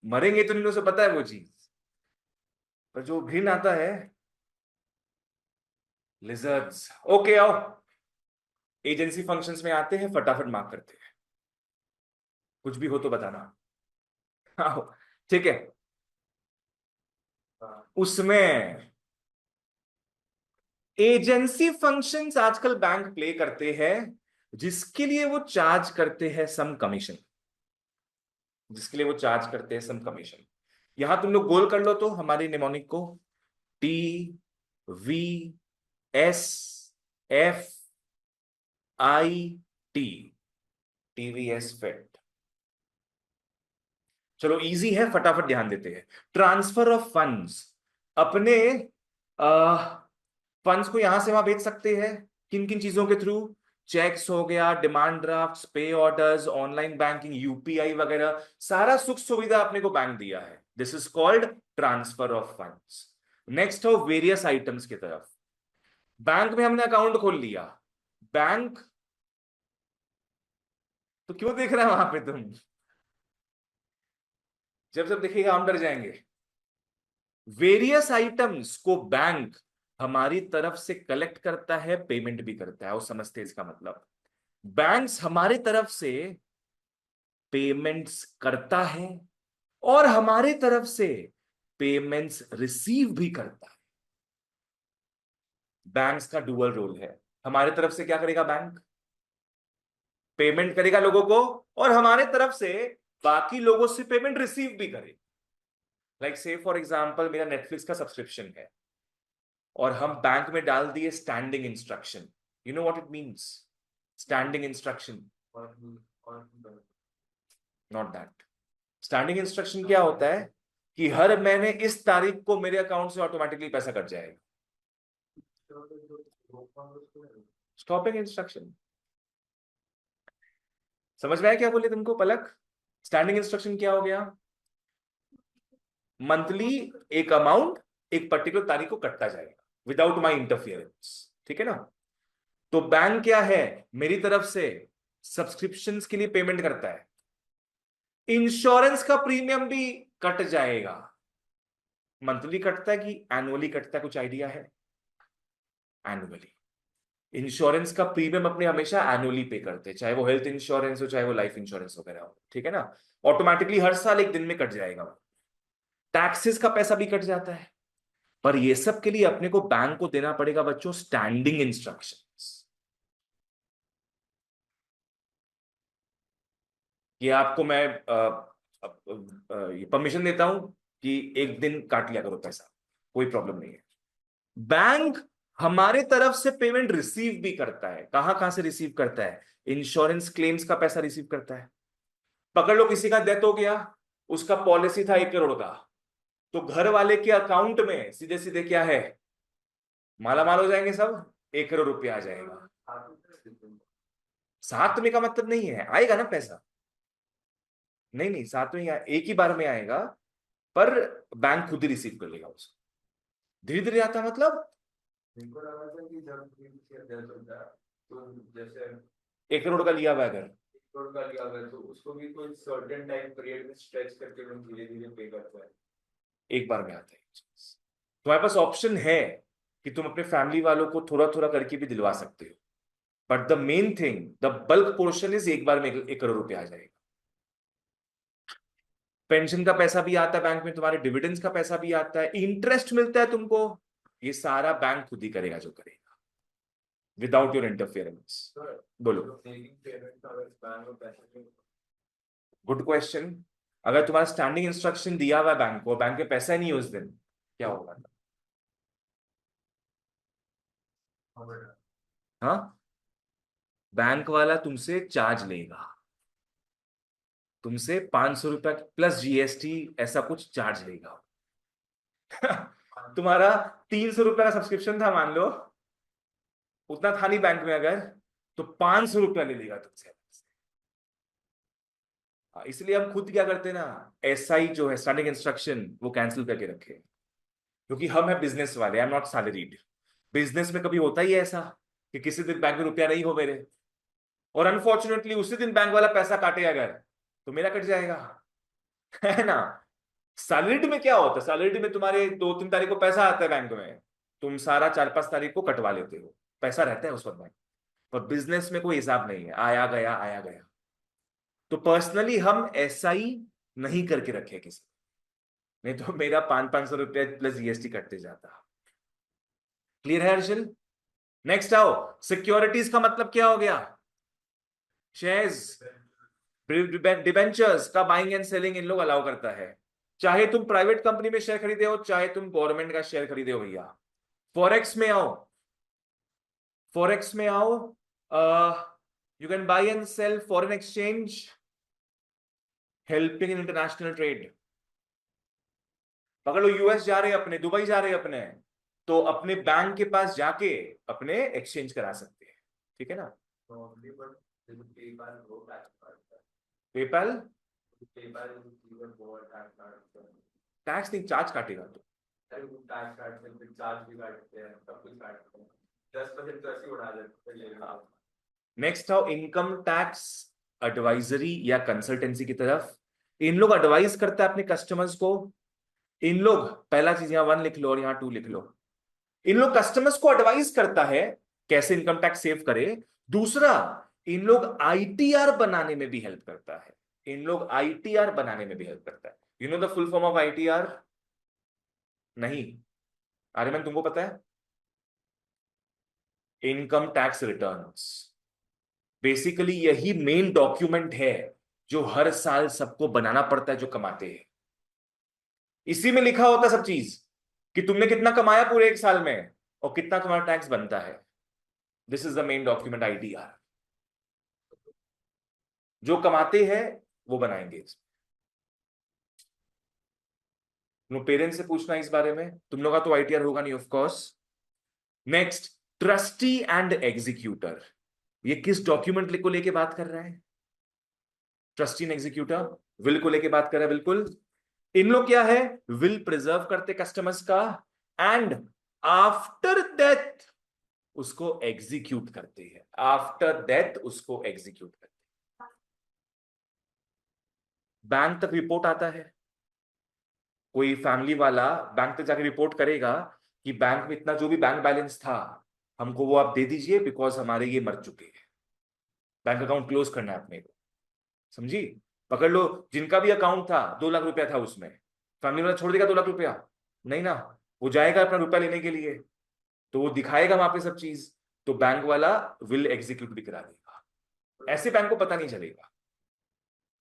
मरेंगे तो नहीं, उसे पता है वो चीज, पर जो घिन आता है। लिजर्ड्स। ओके आओ, एजेंसी फंक्शंस में आते हैं, फटाफट मार्क करते हैं, कुछ भी हो तो बताना। आओ। ठीक है, हाँ। उसमें एजेंसी फंक्शंस आजकल बैंक प्ले करते हैं, जिसके लिए वो चार्ज करते हैं सम कमीशन, जिसके लिए वो चार्ज करते हैं सम कमीशन। यहां तुम लोग गोल कर लो तो हमारी निमोनिक को, T V S F I T, TVS फेट। चलो इजी है, फटाफट ध्यान देते हैं। ट्रांसफर ऑफ फंड्स, अपने फंड्स को यहां से वहां भेज सकते हैं, किन किन चीजों के थ्रू? चेक्स हो गया, डिमांड ड्राफ्ट्स, पे ऑर्डर्स, ऑनलाइन बैंकिंग, यूपीआई वगैरह, सारा सुख सुविधा अपने को बैंक दिया है। This is called transfer of funds. Next हो वेरियस आइटम्स की तरफ। बैंक में हमने अकाउंट खोल लिया, बैंक, तो क्यों देख रहे हैं वहां पे तुम? जब जब देखिएगा हम डर जाएंगे। वेरियस आइटम्स को बैंक हमारी तरफ से कलेक्ट करता है, पेमेंट भी करता है। वो समझते हैं इसका मतलब? बैंक्स हमारी तरफ से पेमेंट्स करता है और हमारी तरफ से पेमेंट्स रिसीव भी करता है। बैंक्स का डुअल रोल है। हमारी तरफ से क्या करेगा बैंक? पेमेंट करेगा लोगों को, और हमारे तरफ से बाकी लोगों से पेमेंट रिसीव भी करेगा। लाइक से फॉर एग्जांपल मेरा नेटफ्लिक्स का सब्सक्रिप्शन है और हम बैंक में डाल दिए standing instruction. You know what it means? Standing instruction, और नॉट दैट। स्टैंडिंग इंस्ट्रक्शन क्या होता है कि हर महीने इस तारीख को मेरे अकाउंट से ऑटोमेटिकली पैसा कट जाएगा। Stopping instruction. समझ में आया क्या बोले तुमको पलक? स्टैंडिंग इंस्ट्रक्शन क्या हो गया? मंथली एक अमाउंट एक पर्टिकुलर तारीख को कटता जाएगा विदाउट माई इंटरफियरेंस। ठीक है ना? तो बैंक क्या है, मेरी तरफ से सब्सक्रिप्शंस के लिए पेमेंट करता है, इंश्योरेंस का प्रीमियम भी कट जाएगा। मंथली कटता है कि एनुअली कटता है, कुछ आइडिया है? एनुअली। इंश्योरेंस का प्रीमियम अपने हमेशा एनुअली पे करते हैं, चाहे वो हेल्थ इंश्योरेंस हो, चाहे वो लाइफ इंश्योरेंस वगैरह हो। ठीक है ना? ऑटोमेटिकली हर साल एक दिन में कट जाएगा। टैक्सेस का पैसा भी कट जाता है। पर ये सब के लिए अपने को बैंक को देना पड़ेगा बच्चों स्टैंडिंग इंस्ट्रक्शंस। ये आपको मैं ये परमिशन देता हूं कि एक दिन काट लिया करो पैसा, कोई प्रॉब्लम नहीं है। बैंक हमारे तरफ से पेमेंट रिसीव भी करता है। कहां कहां से रिसीव करता है? इंश्योरेंस क्लेम्स का पैसा रिसीव करता है। पकड़ लो किसी का डेथ हो गया, उसका पॉलिसी था 1 करोड़ का, तो घर वाले के अकाउंट में सीधे सीधे क्या है, माला माल हो जाएंगे सब, 1 करोड़ रुपया आ जाएगा। साथ में का मतलब नहीं है आएगा ना पैसा, नहीं नहीं साथ में एक ही बार में आएगा, पर बैंक खुद ही रिसीव कर लेगा उसको। धीरे धीरे आता मतलब इनको लगा था कि जब भी किसी का death होता है, तो जैसे 1 करोड़ का लिया हुआ है घर, 1 करोड़ का लिया अगर, तो उसको भी कोई सर्टेन टाइम पीरियड में स्ट्रेच करके लोग धीरे धीरे पे करता है। एक बार में आता है। तुम्हारे पास ऑप्शन है कि तुम अपने फैमिली वालों को थोड़ा थोड़ा करके भी दिलवा सकते हो, but the main thing, the bulk portion is एक बार में 1 करोड़ रुपया आ जाएगा। पेंशन का पैसा भी आता है बैंक में, तुम्हारे डिविडेंड्स का पैसा भी आता है, इंटरेस्ट मिलता है तुमको, ये सारा बैंक खुद ही करेगा जो करेगा, विदाउट योर इंटरफियरेंस। बोलो। मेकिंग पेमेंट अगर बैंक में पैसे नहीं गुड क्वेश्चन। अगर तुम्हारा स्टैंडिंग इंस्ट्रक्शन दिया हुआ है बैंक को, बैंक में पैसा ही नहीं है उस दिन, क्या होगा? होगा। हाँ, बैंक वाला तुमसे चार्ज लेगा, तुमसे 500 रुपया प्लस जीएसटी ऐसा कुछ चार्ज लेगा। तुम्हारा 300 रुपया का सब्सक्रिप्शन था मान लो, उतना था नहीं बैंक में अगर, तो 500 रुपया ले लेगा तुमसे। इसलिए हम खुद क्या करते हैं ना, एसआई जो है स्टैंडिंग इंस्ट्रक्शन वो कैंसिल करके रखे, क्योंकि हम है बिजनेस वाले, I am not salaried. Business में कभी होता ही है ऐसा कि किसी दिन बैंक में रुपया नहीं हो मेरे, और अनफॉर्चुनेटली उसी दिन बैंक वाला पैसा काटे अगर, तो मेरा कट जाएगा। है ना? सैलरीड में क्या होता है, सैलरीड में तुम्हारे 2-3 तारीख को पैसा आता है बैंक में, तुम सारा 4-5 तारीख को कटवा लेते हो, पैसा रहता है उस वक्त बैंक। पर बिजनेस में कोई हिसाब नहीं है, आया गया आया गया। तो पर्सनली हम एसआई नहीं करके रखे किसी, नहीं तो मेरा 500-500 रुपया प्लस जीएसटी कटते जाता। क्लियर है अर्जुन? नेक्स्ट आओ, सिक्योरिटीज का मतलब क्या हो गया? शेयर्स, डिबेंचर्स का बाइंग एंड सेलिंग इन लोग अलाउ करता है। चाहे तुम प्राइवेट कंपनी में शेयर खरीदे हो, चाहे तुम गवर्नमेंट का शेयर खरीदे हो भैया। फॉरेक्स में आओ, फॉरेक्स में आओ, you can buy and sell foreign exchange, helping in international trade. पकड़ लो, यूएस जा रहे हैं अपने, दुबई जा रहे हैं अपने, तो अपने बैंक के पास जाके अपने एक्सचेंज करा सकते हैं। ठीक है ना? Probably, but they would pay by no tax card. PayPal Pay by even more tax card. Tax नहीं, चार्ज काटेगा तो। अरे वो tax card से फिर charge भी काटते हैं, सब कुछ काटते हैं। 10% तो ऐसे ही उड़ा देते हैं ये लोग। नेक्स्ट आओ, इनकम टैक्स एडवाइजरी या कंसल्टेंसी की तरफ। इन लोग एडवाइस करता है अपने कस्टमर्स को। इन लोग, पहला चीज यहाँ 1 लिख लो और यहाँ 2 लिख लो। इन लोग कस्टमर्स को एडवाइस करता है कैसे इनकम टैक्स सेव करे। दूसरा, इन लोग आईटीआर बनाने में भी हेल्प करता है। इन लोग आईटीआर बनाने में भी हेल्प करता है। You know the full form of ITR? नहीं? आर्यमन तुमको पता है? Income tax returns. बेसिकली यही मेन डॉक्यूमेंट है जो हर साल सबको बनाना पड़ता है जो कमाते हैं। इसी में लिखा होता है सब चीज कि तुमने कितना कमाया पूरे 1 साल में और कितना तुम्हारा टैक्स बनता है। This is the main document ITR. जो कमाते हैं वो बनाएंगे। तुम पेरेंट्स से पूछना इस बारे में, तुम लोग का तो आईटीआर होगा नहीं of course. Next, trustee and executor. ये किस डॉक्यूमेंट को लेके बात कर रहा है? ट्रस्टी एंड एग्जीक्यूटर विल को लेके बात कर रहा है, बिल्कुल। इन लोग क्या है? विल प्रिजर्व करते कस्टमर्स का, एंड आफ्टर डेथ उसको एग्जीक्यूट करते हैं। आफ्टर डेथ उसको एग्जीक्यूट करते हैं। बैंक तक रिपोर्ट आता है, कोई फैमिली वाला बैंक तक जाके रिपोर्ट करेगा कि बैंक में इतना जो भी बैंक बैलेंस था हमको वो आप दे दीजिए, बिकॉज हमारे ये मर चुके हैं। बैंक अकाउंट क्लोज करना है अपने को, समझी? पकड़ लो, जिनका भी अकाउंट था 2 लाख रुपया था उसमें, फैमिली वाला छोड़ देगा 2 लाख रुपया? नहीं ना, वो जाएगा अपना रुपया लेने के लिए, तो वो दिखाएगा वहां पे सब चीज, तो बैंक वाला विल एग्जीक्यूट भी करा देगा। ऐसे बैंक को पता नहीं चलेगा।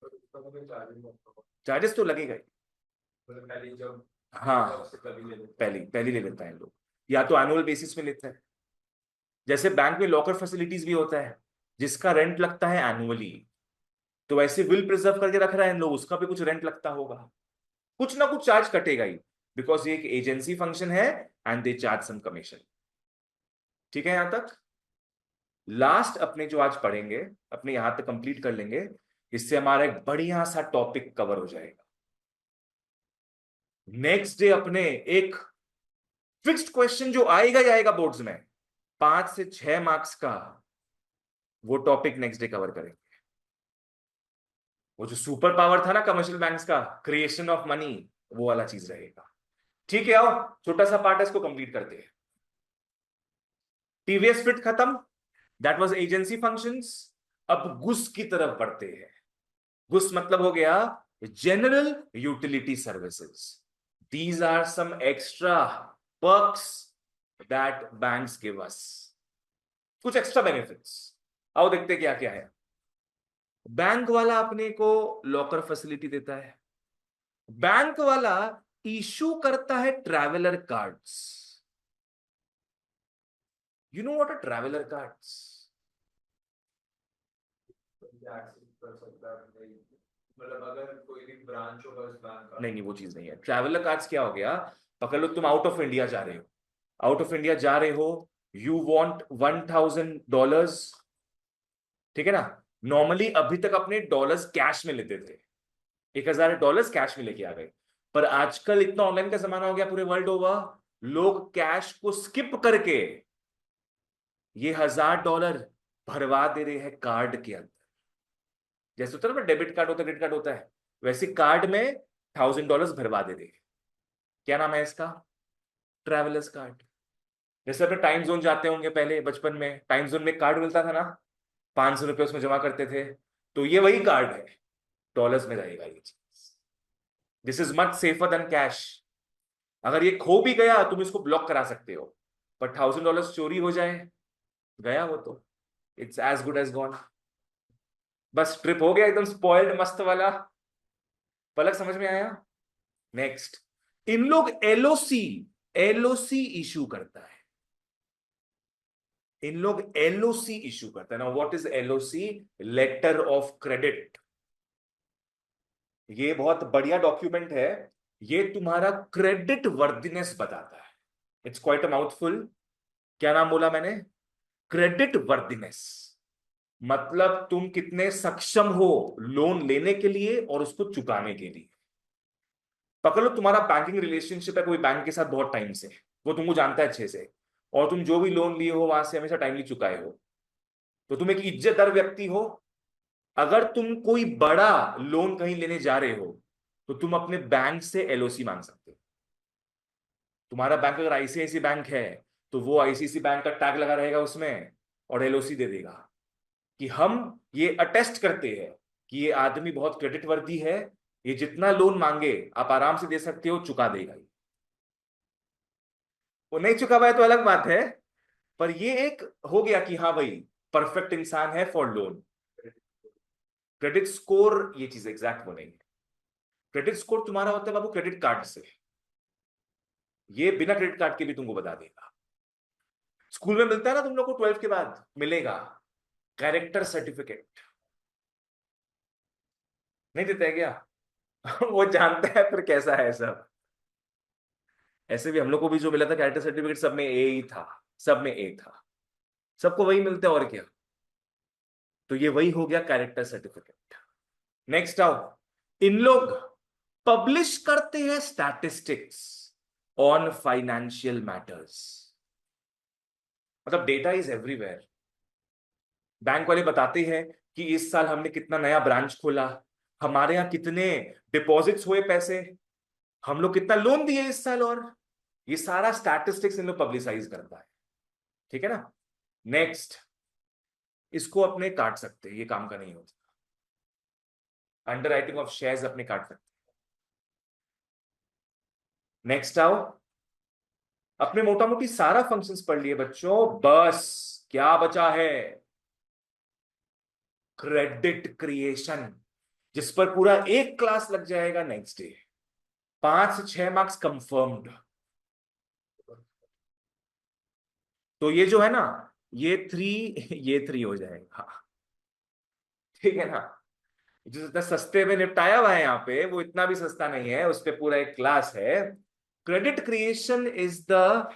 तो उसका तो कोई charge नहीं लगता। चार्जेस तो लगेगा ही। मतलब पहले जब हाँ, उससे कभी ले लेते हैं। पहली पहली ले लेता है लोग, या तो एनुअल बेसिस में लेता है। जैसे बैंक में लॉकर फैसिलिटीज भी होता है जिसका रेंट लगता है एनुअली, तो वैसे विल प्रिजर्व करके रख रहा है इन लोग, उसका भी कुछ रेंट लगता होगा, कुछ ना कुछ चार्ज कटेगा ही, बिकॉज ये एक एजेंसी फंक्शन है and they charge some commission. ठीक है यहां तक? लास्ट अपने जो आज पढ़ेंगे, अपने यहां तक कंप्लीट कर लेंगे, इससे हमारा एक बढ़िया सा टॉपिक कवर हो जाएगा। नेक्स्ट डे अपने एक फिक्स्ड क्वेश्चन जो आएगा ही आएगा बोर्ड्स में, 5 से 6 मार्क्स का, वो टॉपिक नेक्स्ट डे कवर करेंगे। वो जो सुपर पावर था ना कमर्शियल बैंक्स का, क्रिएशन ऑफ मनी, वो वाला चीज रहेगा। ठीक है, आओ छोटा सा पार्ट है, इसको कंप्लीट करते हैं। टीवीएस फिट खत्म, दैट वाज एजेंसी फंक्शंस। अब गुस की तरफ बढ़ते हैं। गुस मतलब हो गया general utility services. These are some extra perks that banks give us, कुछ एक्स्ट्रा बेनिफिट्स। आओ देखते क्या क्या है। बैंक वाला अपने को लॉकर फैसिलिटी देता है। बैंक वाला इशू करता है traveller cards. You know what a traveller cards? Access कर सकता है नहीं। मतलब अगर कोई भी ब्रांच होगा उस बैंक का। नहीं नहीं, वो चीज नहीं है। ट्रैवलर कार्ड्स क्या हो गया? पकड़ लो, तुम आउट ऑफ इंडिया जा रहे हो, आउट ऑफ इंडिया जा रहे हो, यू वॉन्ट $1,000, ठीक है ना? नॉर्मली अभी तक अपने डॉलर्स कैश में लेते थे, $1,000 कैश में लेके आ गए। पर आजकल इतना ऑनलाइन का जमाना हो गया पूरे वर्ल्ड ओवर, लोग कैश को स्किप करके ये $1,000 भरवा दे रहे हैं कार्ड के अंदर। जैसे होता है ना डेबिट कार्ड होता है, क्रेडिट कार्ड होता है, वैसे कार्ड में $1,000 भरवा दे रहे हैं। क्या नाम है इसका? Travellers card. जैसे अपने टाइम जोन जाते होंगे, पहले बचपन में टाइम जोन में कार्ड मिलता था ना, $500 उसमें जमा करते थे, तो ये वही कार्ड है, डॉलर्स में रहेगा ये चीज। This is much safer than cash. अगर ये खो भी गया तुम इसको ब्लॉक करा सकते हो, पर $1000 चोरी हो जाए, गया वो तो, it's as good as gone. बस ट्रिप हो गया एकदम स्पॉइल्ड मस्त वाला। पलक समझ में आया? नेक्स्ट, इन लोग एलओसी एलओसी इशू करता है। इन लोग एलओसी इशू करता है ना। What is LOC? Letter of credit. ये बहुत बढ़िया डॉक्यूमेंट है। ये तुम्हारा क्रेडिट वर्दिनेस बताता है। It's quite a mouthful. क्या नाम बोला मैंने? Credit worthiness. मतलब तुम कितने सक्षम हो लोन लेने के लिए और उसको चुकाने के लिए। पकड़ लो तुम्हारा बैंकिंग रिलेशनशिप है कोई बैंक के साथ बहुत टाइम से, वो तुमको जानता है अच्छे से, और तुम जो भी लोन लिए हो वहां से हमेशा टाइमली चुकाए हो, तो तुम एक इज्जतदार व्यक्ति हो। अगर तुम कोई बड़ा लोन कहीं लेने जा रहे हो तो तुम अपने बैंक से एलओसी मांग सकते हो। तुम्हारा बैंक अगर आईसीआईसी बैंक है तो वो आईसीआईसी बैंक का टैग लगा रहेगा उसमें और एलओसी दे देगा कि हम ये अटेस्ट करते हैं कि ये आदमी बहुत क्रेडिट वर्दी है, ये जितना लोन मांगे आप आराम से दे सकते हो, चुका देगा। वो नहीं चुका पाए तो अलग बात है, पर ये एक हो गया कि हाँ भाई परफेक्ट इंसान है फॉर लोन। क्रेडिट स्कोर ये चीज एग्जैक्ट वो नहीं है। क्रेडिट स्कोर तुम्हारा होता है बाबू क्रेडिट कार्ड से। ये बिना क्रेडिट कार्ड के भी तुमको बता देगा। स्कूल में मिलता है ना तुम लोग को, 12th के बाद मिलेगा कैरेक्टर सर्टिफिकेट। नहीं देता है क्या? वो जानता है फिर कैसा है सब। ऐसे भी हम लोग को भी जो मिला था कैरेक्टर सर्टिफिकेट, सब में ए ही था। सब में ए था। सबको वही मिलता है और क्या। तो ये वही हो गया कैरेक्टर सर्टिफिकेट। नेक्स्ट आओ। इन लोग पब्लिश करते हैं स्टैटिस्टिक्स ऑन फाइनेंशियल मैटर्स। मतलब डेटा इज एवरीवेयर। बैंक वाले बताते हैं कि इस साल हमने कितना नया ब्रांच खोला, हमारे यहाँ कितने डिपॉजिट्स हुए पैसे, हम लोग कितना लोन दिए इस साल, और ये सारा स्टैटिस्टिक्स इन लोग पब्लिसाइज करता है। ठीक है ना। नेक्स्ट, इसको अपने काट सकते हैं, ये काम का नहीं होता। अंडर राइटिंग ऑफ शेयर्स अपने काट सकते हैं। नेक्स्ट आओ। अपने मोटा मोटी सारा फंक्शंस पढ़ लिए बच्चों, बस क्या बचा है? क्रेडिट क्रिएशन, जिस पर पूरा एक क्लास लग जाएगा नेक्स्ट डे। 5 से 6 मार्क्स कंफर्म्ड। तो ये जो है ना, ये 3 ये 3 हो जाएगा। ठीक है ना। जो इतना सस्ते में निपटाया हुआ है यहाँ पे, वो इतना भी सस्ता नहीं है, उस पे पूरा एक क्लास है। Credit creation is the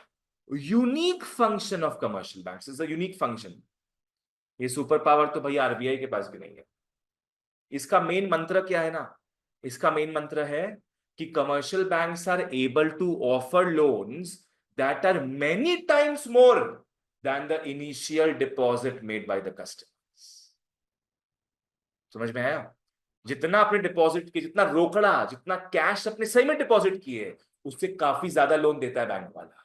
unique function of commercial banks, is the unique function. ये सुपर पावर तो भाई आरबीआई के पास भी नहीं है। इसका मेन मंत्र क्या है ना? इसका मेन मंत्र है कि commercial banks are able to offer loans that are many times more than the initial deposit made by the customers. समझ में आया? जितना आपने डिपॉजिट किया, जितना रोकड़ा, जितना कैश अपने सही में डिपॉजिट किए, उससे काफी ज्यादा लोन देता है बैंक वाला।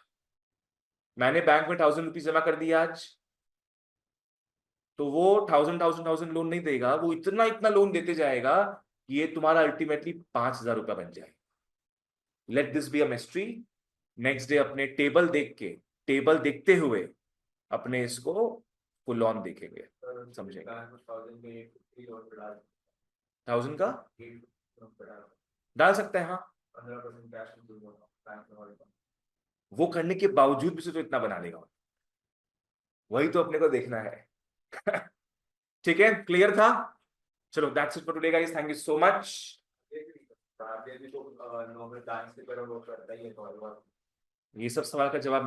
मैंने बैंक में 1000 रुपीज जमा कर दिया आज, तो वो 1000 लोन नहीं देगा, वो इतना इतना लोन देते जाएगा कि ये तुम्हारा अल्टीमेटली 5000 रुपया बन जाए। Let this be a mystery. Next day अपने टेबल देख के, टेबल देखते हुए अपने इसको फुल ऑन देखेंगे, समझेंगे। 1000 का डाल सकते हैं, हाँ। 15% कैश वो करने के बावजूद भी से तो इतना बना देगा, वही तो अपने को देखना है। ठीक है, क्लियर था? चलो that's it for today guys, thank you so much. ये सब सवाल का जवाब